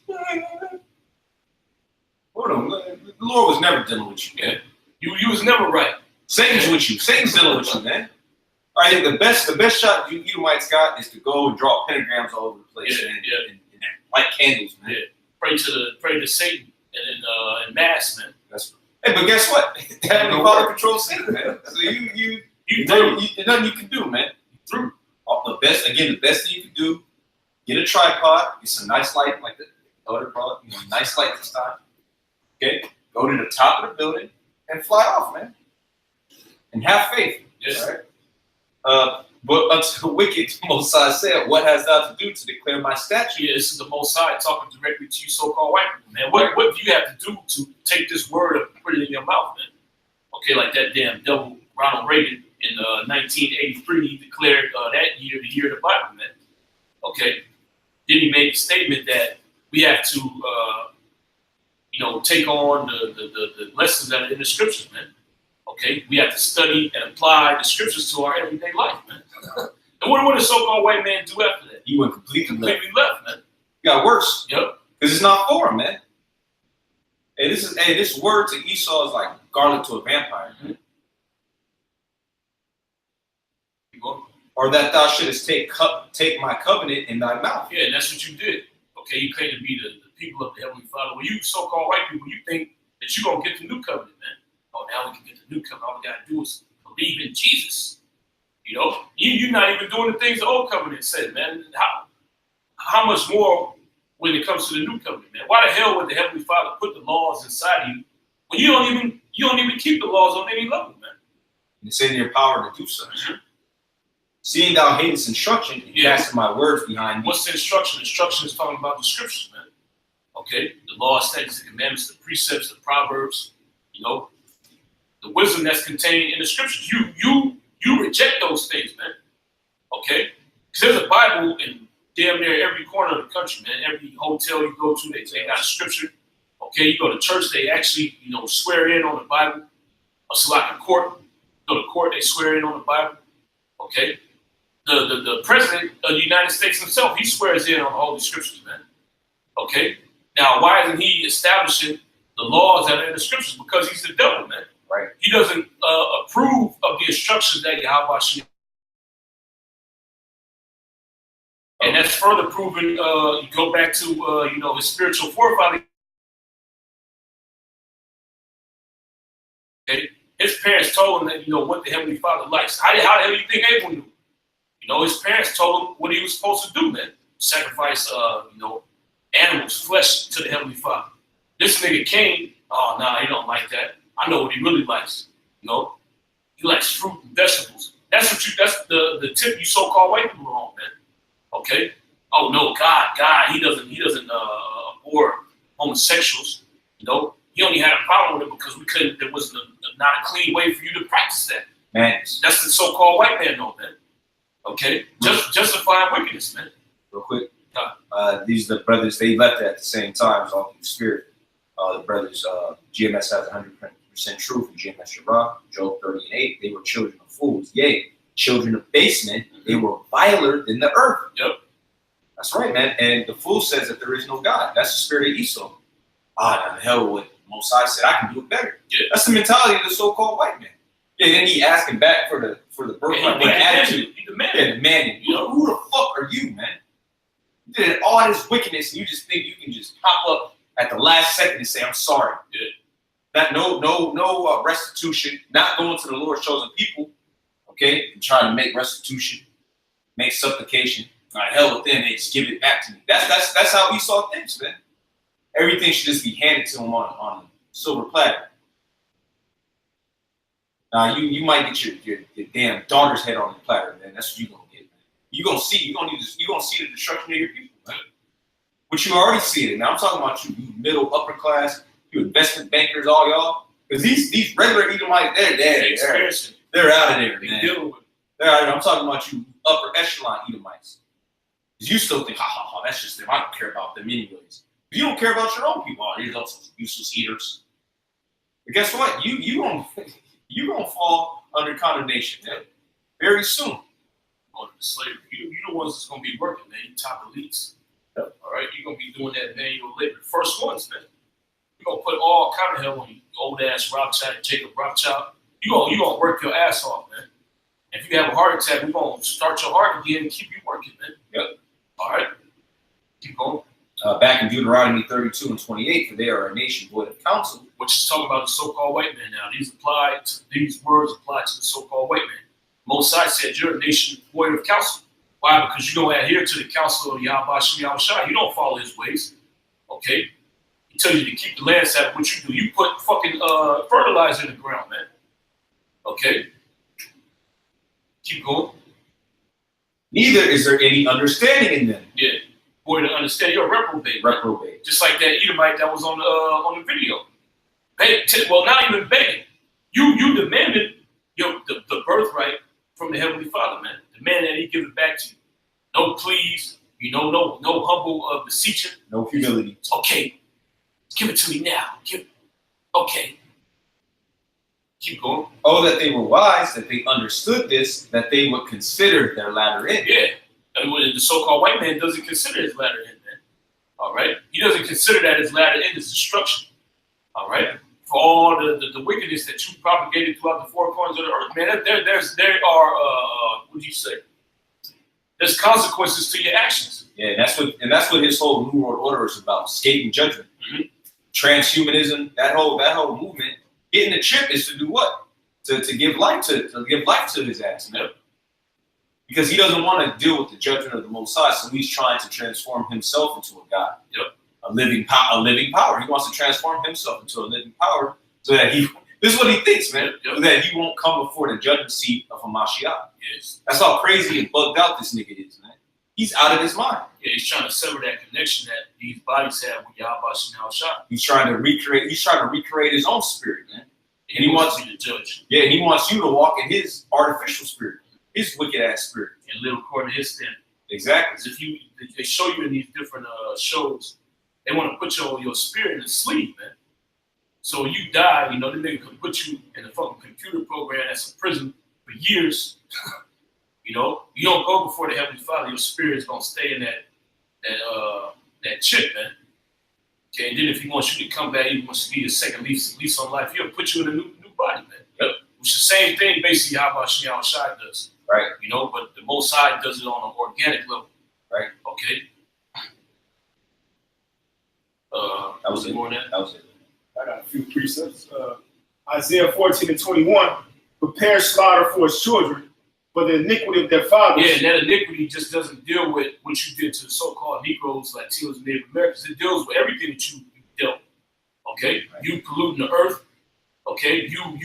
Hold on, the Lord was never dealing with you, man. You was never right. Satan's with you. Satan's dealing with you, man. I think the best shot you Edomites got is to go and draw pentagrams all over the place and light candles, man. Yeah. Pray to Satan and mass, man. Hey, but guess what? Heavenly Father controls Satan, man. So there's nothing you can do, man. Through the best thing you can do, get a tripod, get some nice light, like the other product, nice light this time. Okay, go to the top of the building and fly off, man. And have faith. Yes. Right? But unto the wicked, the Most High said, what hast thou to do to declare my statute? Yeah, this is the Most High talking directly to you so-called white people, man. What do you have to do to take this word and put it in your mouth, man? Okay, like that damn devil Ronald Reagan in 1983, he declared that year the year of the Bible, man. Okay, then he made a statement that we have to, take on the lessons that are in the scriptures, man. Okay, we have to study and apply the scriptures to our everyday life, man. And what does so-called white man do after that? He went completely left, man. It got worse. Yep. Because it's not for him, man. Hey, this word to Esau is like garlic to a vampire. Mm-hmm. Or that thou shouldest take my covenant in thy mouth. Yeah, and that's what you did. Okay, you claim to be the people of the Heavenly Father. Well, you so-called white people, you think that you're going to get the new covenant, man. Oh, now we can get the new covenant. All we got to do is believe in Jesus. You know, you're not even doing the things the old covenant said, man. How much more when it comes to the new covenant, man? Why the hell would the Heavenly Father put the laws inside you when you don't even keep the laws on any level, man? It's in your power to do so. Mm-hmm. Seeing thou hatest instruction and casting my words behind thee. What's the instruction? Instruction is talking about the scriptures, man. Okay, the law, statutes, the commandments, the precepts, the proverbs. You know, the wisdom that's contained in the scriptures. You reject those things, man. Okay? Because there's a Bible in damn near every corner of the country, man. Every hotel you go to, they got a scripture. Okay, you go to church, they actually, swear in on the Bible. So like a court, go to court, they swear in on the Bible. Okay? The president of the United States himself, he swears in on the Holy Scriptures, man. Okay? Now, why isn't he establishing the laws that are in the scriptures because he's the devil, man. Right. He doesn't approve of the instructions that Yahweh Shemel. And that's further proven. You go back to his spiritual forefather. Okay? His parents told him that what the Heavenly Father likes. How the hell do you think Abel knew? His parents told him what he was supposed to do, man. Sacrifice, animals, flesh to the Heavenly Father. This nigga Cain, oh nah, he don't like that. I know what he really likes. He likes fruit and vegetables. That's the tip you so-called white people are on, man. Okay? Oh no, God, he doesn't abhor homosexuals. He only had a problem with it because there was not a clean way for you to practice that. Man, that's the so-called white man, though, man. Okay? Justifying wickedness, man. Real quick. These are the brothers, they left at the same time, all through the spirit. The brothers, GMS has 100% truth in GMS Shirah, Job 30:8. They were children of fools. Yea, children of basemen, they were viler than the earth. Yep. That's right, man. And the fool says that there is no God. That's the spirit of Esau. Now the hell what Mosai said, I can do it better. Yeah. That's the mentality of the so-called white man. Yeah, then he asking back for the birthright attitude. He demanded. Who the fuck are you, man? You did all this wickedness and you just think you can just pop up at the last second and say, I'm sorry. Yeah. That no restitution, not going to the Lord's chosen people, okay, and trying to make restitution, make supplication. Hell with them, they just give it back to me. That's how Esau thinks, man. Everything should just be handed to him on a silver platter. Now you might get your damn daughter's head on the platter, man. That's what you're gonna get, man. You're gonna see the destruction of your people, man. But you already see it. Now I'm talking about you middle, upper class, you investment bankers, all y'all. Because these regular Edomites, they're out of there, man. I'm talking about you upper echelon Edomites. Because you still think, that's just them. I don't care about them anyways. You don't care about your own people. Oh, you're those useless eaters. But guess what? You gonna fall under condemnation, man. Very soon. Going to slavery. You the ones that's gonna be working, man. You top elites. Yep. All right, you're gonna be doing that manual labor. First ones, man. You're gonna put all kind of hell on you, old ass Rothschild, Jacob Rothschild. You gonna work your ass off, man. If you have a heart attack, we're gonna start your heart again and keep you working, man. Yep. All right. Keep going. Back in Deuteronomy 32:28, for they are a nation void of counsel. Which is talking about the so-called white man now. These words apply to the so-called white man. Mosai said you're a nation void of counsel. Why? Because you don't adhere to the counsel of Yahweh Shemel Shai. You don't follow his ways. Okay? He tells you to keep the land Sabbath. What you do? You put fucking fertilizer in the ground, man. Okay? Keep going. Neither is there any understanding in them. Yeah. Boy, to understand, you're a reprobate. Reprobate. Just like that Edomite that was on the video. Well, not even begging. You demanded the birthright from the Heavenly Father, man. Demand that he give it back to you. No please, no humble beseeching. No humility. Okay, give it to me now. Okay. Keep going. Oh, that they were wise, that they understood this, that they would consider their latter end. Yeah. And when the so-called white man doesn't consider his latter end, man. All right? He doesn't consider that his latter end is destruction. All right? For all the wickedness that you propagated throughout the four corners of the earth, man, there are what do you say? There's consequences to your actions. Yeah, and that's what his whole New World Order is about: escaping judgment, transhumanism, that whole movement. Getting the chip is to do what? To give life to his ass, man. Yep. Because he doesn't want to deal with the judgment of the Most High, so he's trying to transform himself into a God. Yep. A living power. He wants to transform himself into a living power so that this is what he thinks, man, yep. so that he won't come before the judgment seat of a Mashiach. Yes. That's how crazy and bugged out this nigga is, man. He's out of his mind. Yeah, he's trying to sever that connection that these bodies have with Yahweh Shemel Shai. He's trying to recreate his own spirit, man. And he wants you to judge. Yeah, and he wants you to walk in his artificial spirit, his wicked ass spirit. And live according to his standard. Exactly. If they show you in these different shows, they want to put your spirit in the sleep, man. So when you die, the nigga can put you in a fucking computer program that's a prison for years. You don't go before the Heavenly Father. Your spirit's gonna stay in that chip, man. Okay, and then if he wants you to come back, he wants to be a second lease on life, he'll put you in a new body, man. Yep. Which is the same thing basically how Hashem Yahushua does. Right. You know, but the Most High does it on an organic level. Right. Okay. That was it. More than that? That was it. I got a few precepts. Isaiah 14:21. Prepare slaughter for his children, for the iniquity of their fathers. Yeah, and that iniquity just doesn't deal with what you did to the so-called Negroes, Latinos, and Native Americans. It deals with everything that you dealt. Okay, right. You polluting the earth. Okay, you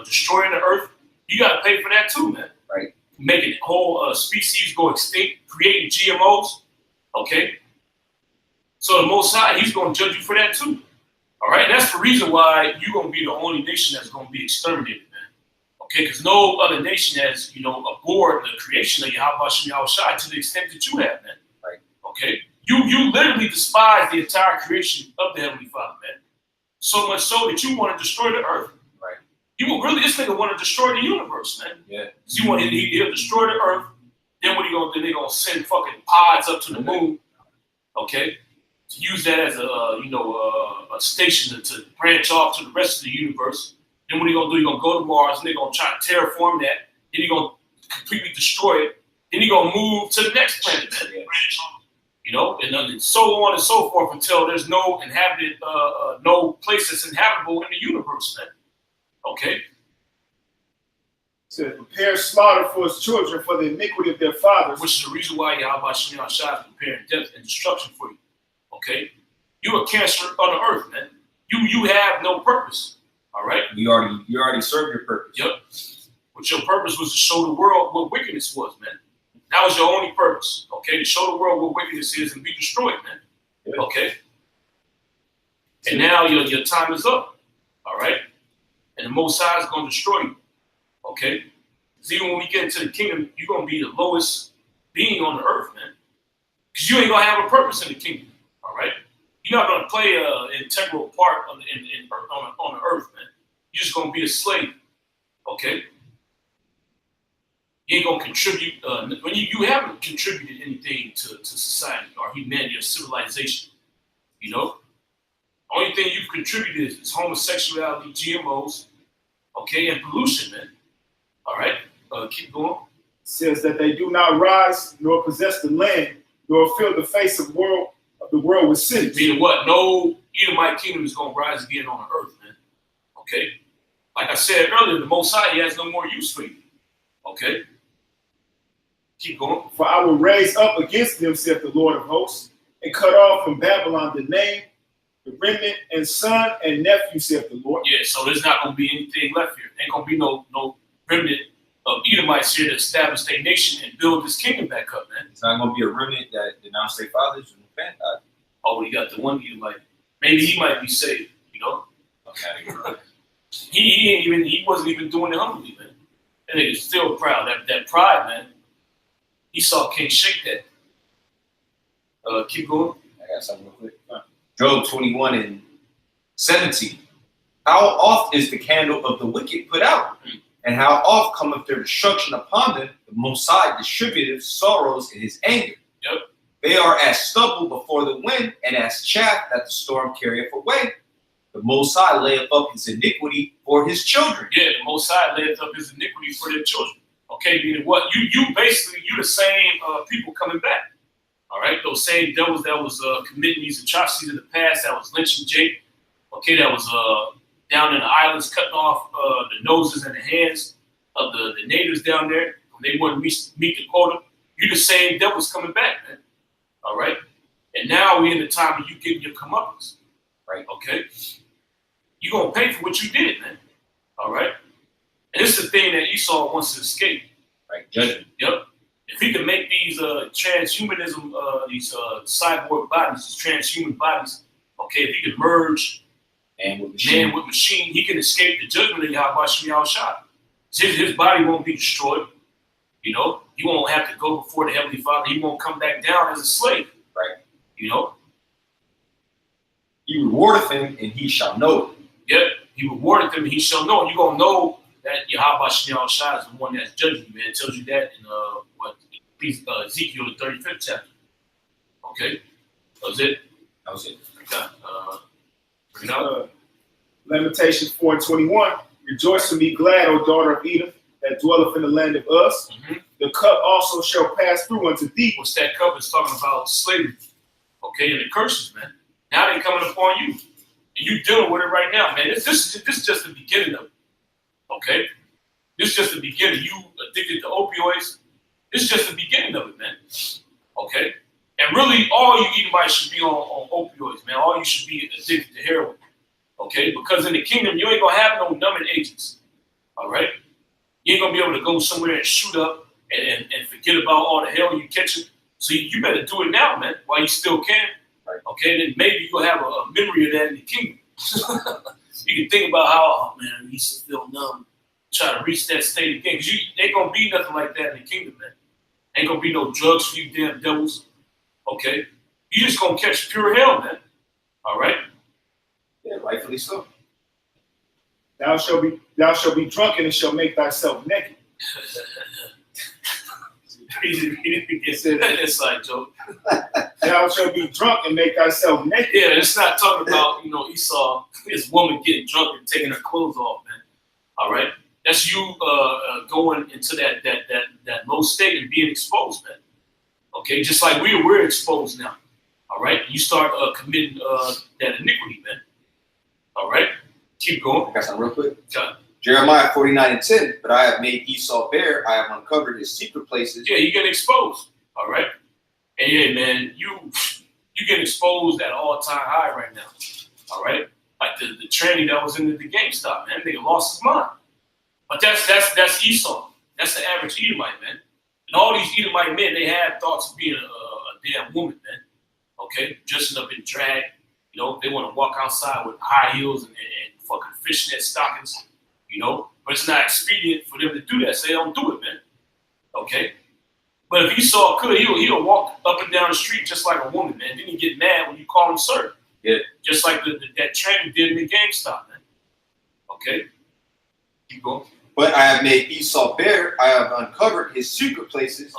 destroying the earth. You got to pay for that too, man. Right. Making whole species go extinct, creating GMOs. Okay. So the Most High, he's going to judge you for that too. All right. And that's the reason why you're going to be the only nation that's going to be exterminated, man. Okay, because no other nation has, abhorred the creation of Yahweh Shem Yahushua to the extent that you have, man. Right. Okay. You literally despise the entire creation of the Heavenly Father, man. So much so that you want to destroy the earth. Right. You will really, this nigga want to destroy the universe, man. Yeah. He'll destroy the earth. Then what are you going to do? They're going to send fucking pods up to the moon. Okay. To use that as a station to branch off to the rest of the universe. Then what are you going to do? You're going to go to Mars and they're going to try to terraform that. Then you're going to completely destroy it. Then you're going to move to the next planet, man. Yeah. And so on and so forth until there's no inhabited, no place that's inhabitable in the universe, man. Okay? To prepare slaughter for his children, for the iniquity of their fathers. Which is the reason why Yahweh Shem Yahushua is preparing death and destruction for you. Okay? You're a cancer on the earth, man. You have no purpose. All right? You already served your purpose. Yep. But your purpose was to show the world what wickedness was, man. That was your only purpose, okay? To show the world what wickedness is and be destroyed, man. Yeah. Okay? And now your time is up, all right? And the Most High is going to destroy you, okay? Because even when we get into the kingdom, you're going to be the lowest being on the earth, man. Because you ain't going to have a purpose in the kingdom, all right? You're not going to play an integral part on the earth, man. You're just going to be a slave, okay? You ain't going to contribute. When you haven't contributed anything to society or humanity or civilization, Only thing you've contributed is homosexuality, GMOs, okay, and pollution, man. All right, keep going. It says that they do not rise nor possess the land, nor fill the face of the world with cities. Meaning what? No Edomite kingdom is going to rise again on the earth, man. Okay? Like I said earlier, the Most High, he has no more use for you. Okay? Keep going. For I will raise up against them, saith the Lord of hosts, and cut off from Babylon the name, the remnant, and son and nephew, saith the Lord. Yeah, so there's not going to be anything left here. Ain't going to be no remnant of Edomites here to establish their nation and build this kingdom back up, man. It's not going to be a remnant that denounce their fathers and repent. Oh, you got the one Edomite. Maybe he might be saved, Okay. He wasn't even doing it humbly, man. That nigga's still proud. That pride, man. Esau can't shake that. Keep going. I got something real quick. Job 21:17. How oft is the candle of the wicked put out? And how oft cometh their destruction upon them? The Most High distributeth sorrows in his anger. Yep. They are as stubble before the wind, and as chaff that the storm carrieth away. The Most High layeth up his iniquity for his children. Yeah, the Most High layeth up his iniquity for their children. Okay, meaning what? You basically, you the same people coming back. All right, those same devils that was committing these atrocities in the past, that was lynching Jake. Okay, that was down in the islands, cutting off the noses and the hands of the natives down there when they wouldn't meet the quota. You the same devils coming back, man. All right, and now we're in the time of you getting your comeuppance. Right? Okay, you're gonna pay for what you did, man. All right, and this is the thing that Esau wants to escape. Right, judgment. Yep. If he can make these transhumanism, these cyborg bodies, these transhuman bodies, okay, if he can merge man with machine, he can escape the judgment of Yahweh Shem Yahushua. His body won't be destroyed. He won't have to go before the Heavenly Father. He won't come back down as a slave. Right. He rewardeth him, and he shall know it. Yep. He rewarded them, and he shall know. And you're going to know that Yahweh Shem Yahushua is the one that's judging you, man. It tells you that in Ezekiel, the 35th chapter. Okay? That was it. That was it. Lamentations 4:21. Rejoice and be glad, O daughter of Edom, that dwelleth in the land of Uz. The cup also shall pass through unto thee. What's that cup is talking about slavery. Okay, and the curses, man. Now they coming upon you. And you dealing with it right now, man. This is just the beginning of it. Okay? This is just the beginning. You addicted to opioids. This is just the beginning of it, man. Okay? And really, all you Edomites should be on opioids, man. All you should be addicted to heroin. Okay? Because in the kingdom, you ain't going to have no numbing agents. All right? You ain't going to be able to go somewhere and shoot up and forget about all the hell you catching. So you better do it now, man, while you still can. Right. Okay? Then maybe you'll have a memory of that in the kingdom. You can think about how, oh, man, I used to feel numb. Try to reach that state again. Because ain't going to be nothing like that in the kingdom, man. Ain't going to be no drugs for you damn devils. Okay? You just going to catch pure hell, man. All right? Yeah, rightfully so. Thou shalt be drunken and shall make thyself naked. It's like joke. Thou shalt be drunk and make thyself naked. Yeah, it's not talking about, Esau, his woman getting drunk and taking her clothes off, man. All right? That's you going into that low state and being exposed, man. Okay? Just like we're exposed now. All right? You start committing that iniquity, man. All right? Keep going. I got something real quick. Got it. Jeremiah 49:10. But I have made Esau bare. I have uncovered his secret places. Yeah, you get exposed. All right? And yeah, man, you get exposed at an all-time high right now. All right? Like the tranny that was in the GameStop, man. Nigga lost his mind. But that's Esau. That's the average Edomite, man. And all these Edomite men, they have thoughts of being a damn woman, man. Okay? Dressing up in drag. They want to walk outside with high heels and fucking fishnet stockings, But it's not expedient for them to do that, so they don't do it, man. Okay? But if Esau could, he'll walk up and down the street just like a woman, man. Then he get mad when you call him sir. Yeah. Just like that trainer did in the GameStop, man. Okay? Keep going. But I have made Esau bare. I have uncovered his secret places.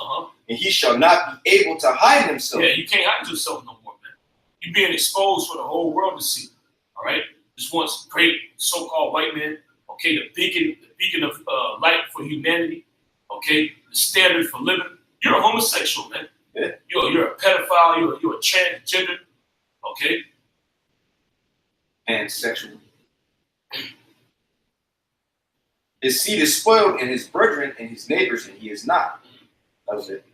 And he shall not be able to hide himself. Yeah, you can't hide yourself no more, man. You're being exposed for the whole world to see. All right? This once great so-called white man, okay, the beacon of light for humanity, okay, the standard for living. You're a homosexual, man. Yeah. You're a pedophile. You're a transgender, okay. Pansexual. His seed is spoiled, and his brethren and his neighbors, and he is not. That was it.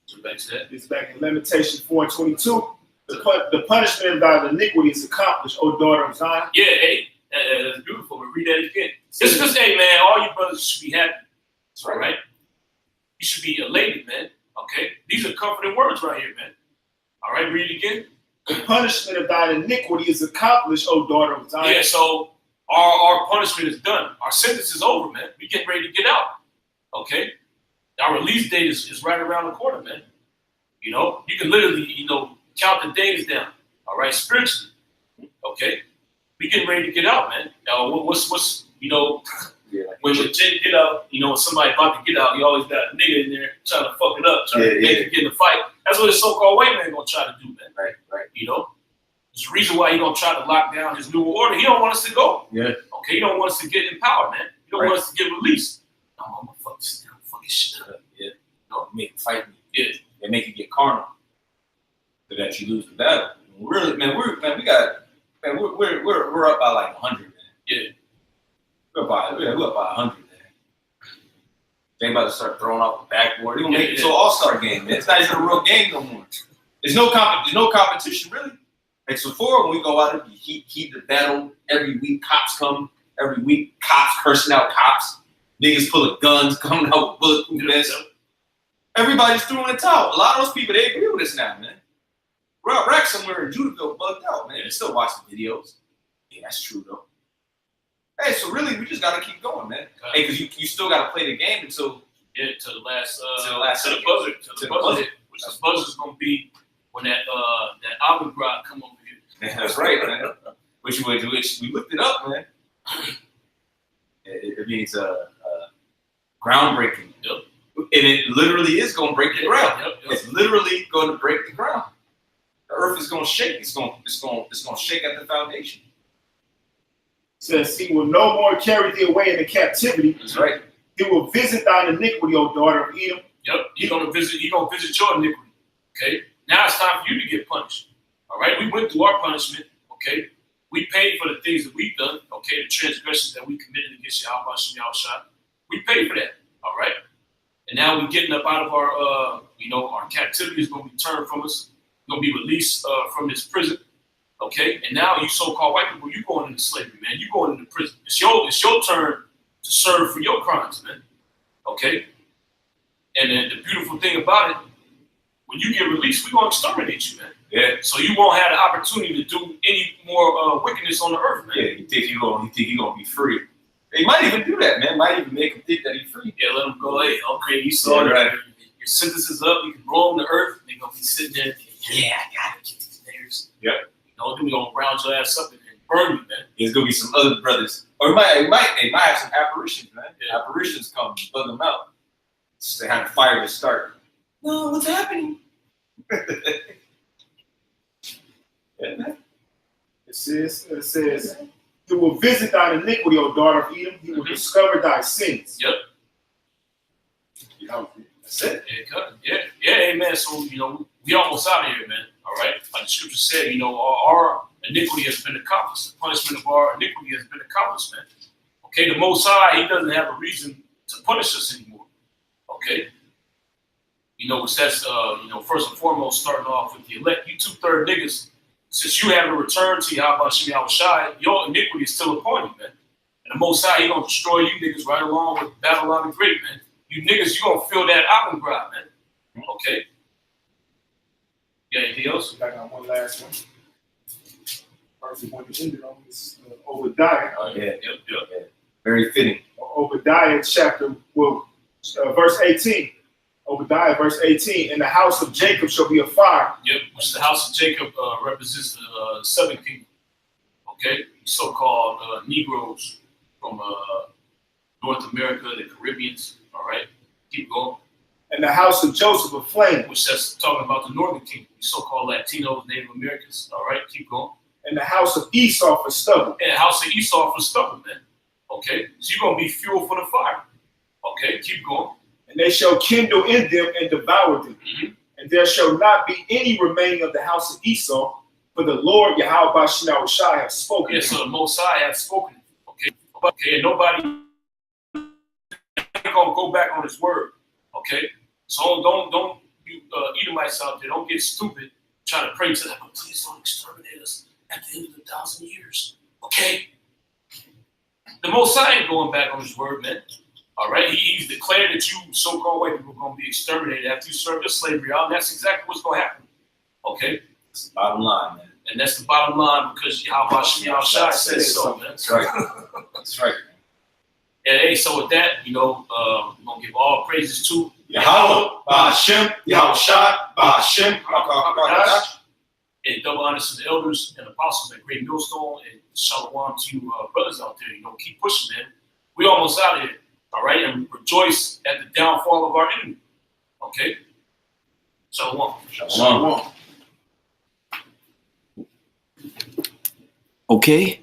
So back to that. It's back in Lamentations 4:22. The punishment of thy iniquity is accomplished, O daughter of Zion. Yeah, hey, that's beautiful. But read that again. Just hey, man, all you brothers should be happy. That's right. You should be elated, man. Okay? These are comforting words right here, man. All right, read it again. The punishment of thy iniquity is accomplished, O daughter of Zion. Yeah, so our punishment is done. Our sentence is over, man. We getting ready to get out. Okay? Our release date is right around the corner, man. You can literally, count the days down. All right, spiritually. Okay? We getting ready to get out, man. What's when Jake get out, when somebody about to get out, you always got a nigga in there trying to fuck it up, trying to make it get in the fight. That's what the so-called white man gonna try to do, man. Right. There's a reason why he gonna try to lock down his new order. He don't want us to go. Yeah. Okay, he don't want us to get empowered, man. He don't want us to get released. No, I'm gonna fuck this down, fucking shit up. Yeah. Make it fight me. Yeah. They make it get carnal. So that you lose the battle. Really, man, we're up by like 100, man. Yeah. We're up by 100, man. They about to start throwing off the backboard. They're gonna make it to an all-star game, man. It's not even a real game no more. There's no competition, really. Like before, when we go out and heat the battle, every week cops come. Every week, cops cursing out cops. Niggas pulling guns, coming out with bulletproof vests. Everybody's throwing the towel. A lot of those people, they agree with us now, man. We're out rack somewhere in Judaville, bugged out, man. They still watch the videos. Yeah, that's true, though. Hey, so really, we just got to keep going, man. Hey, because you still got to play the game until... Yeah, to the buzzer. Which the buzzer's going to be when that olive grog come over here. Yeah, that's right, man. Which we looked it up, man. It means groundbreaking. Yep. And it literally is going to break the ground. Yep. It's literally going to break the ground. earth is gonna shake. It's gonna shake at the foundation. Says he will no more carry thee away into captivity. That's right. He will visit thine iniquity, O daughter of Edom. Yep, he's gonna visit your iniquity. Okay. Now it's time for you to get punished. All right. We went through our punishment. Okay. We paid for the things that we've done. Okay, the transgressions that we committed against Yahweh Shem Yahushua. We paid for that. All right. And now we're getting up out of our our captivity is gonna be turned from us. We're gonna be released from this prison. Okay, and now you so-called white people, you going into slavery, man. You going into prison. It's your turn to serve for your crimes, man. Okay, and then the beautiful thing about it, when you get released, we're gonna exterminate you, man. Yeah. So you won't have the opportunity to do any more wickedness on the earth, man. Yeah. You think you're gonna be free? They might even do that, man. Might even make him think that he's free. Yeah, let him go. Hey, okay, you saw Yeah, right. Your sentence is up. You can blow on the earth. They're gonna be sitting there. Yeah, I gotta get these niggers. Yep. Then we're gonna round your ass up and burn you, man. There's gonna be some other brothers, or it might have some apparitions, man. Yeah. Apparitions come, bug them out. Just they have a fire to start. No, what's happening? Yeah, man. It says, he will visit thine iniquity, O daughter of Edom. He will discover thy sins. Yep. You know, That's it. Yeah, amen. So, we almost out of here, man. All right. Like the scripture said, our iniquity has been accomplished. The punishment of our iniquity has been accomplished, man. Okay, the Most High, he doesn't have a reason to punish us anymore. Okay. Which that's, first and foremost, starting off with the elect. You 2/3 niggas, since you haven't returned to Yahweh Shem Yahushua, your iniquity is still upon you, man. And the Most High, he gonna destroy you niggas right along with Babylon the Great, man. You niggas, you gonna feel that album grind, man. Okay. Yeah, anything else? I got one last one. First one to end it on is Obadiah. Oh yeah. Yep. Very fitting. Obadiah verse 18. Obadiah verse 18. In the house of Jacob shall be a fire. Yep, which the house of Jacob represents the southern kingdom. Okay, so-called Negroes from North America, the Caribbeans. All right, keep going. And the house of Joseph a flame. Which that's talking about the northern kingdom, so-called Latinos, Native Americans. All right, keep going. And the house of Esau for stubble. And the house of Esau for stubble, man. Okay, so you're gonna be fuel for the fire. Okay, keep going. And they shall kindle in them and devour them. Mm-hmm. And there shall not be any remaining of the house of Esau, for the Lord Yahweh Shem Yahushua has spoken. Yeah, so the Most High has spoken. Okay, and nobody gonna go back on his word. Okay, so don't you Edomites out there, don't get stupid trying to pray to them. But please don't exterminate us at the end of 1,000 years. Okay, the Most High ain't going back on his word, man. All right, he's declared that you so-called white people are going to be exterminated after you serve your slavery out, and that's exactly what's going to happen. Okay, That's the bottom line, man. and that's the bottom line because Yahweh Shem Yahushua says so, man. That's right. That's right. And hey, so with that, we're gonna give all praises to Yahweh, Ba'ashem, Yahushua, Ba'ashem, and double honors to the elders and apostles at Great Millstone, and shalom to you brothers out there. Keep pushing, man. We almost out of here. All right, and rejoice at the downfall of our enemy. Okay? Shalom. Shalom. Okay.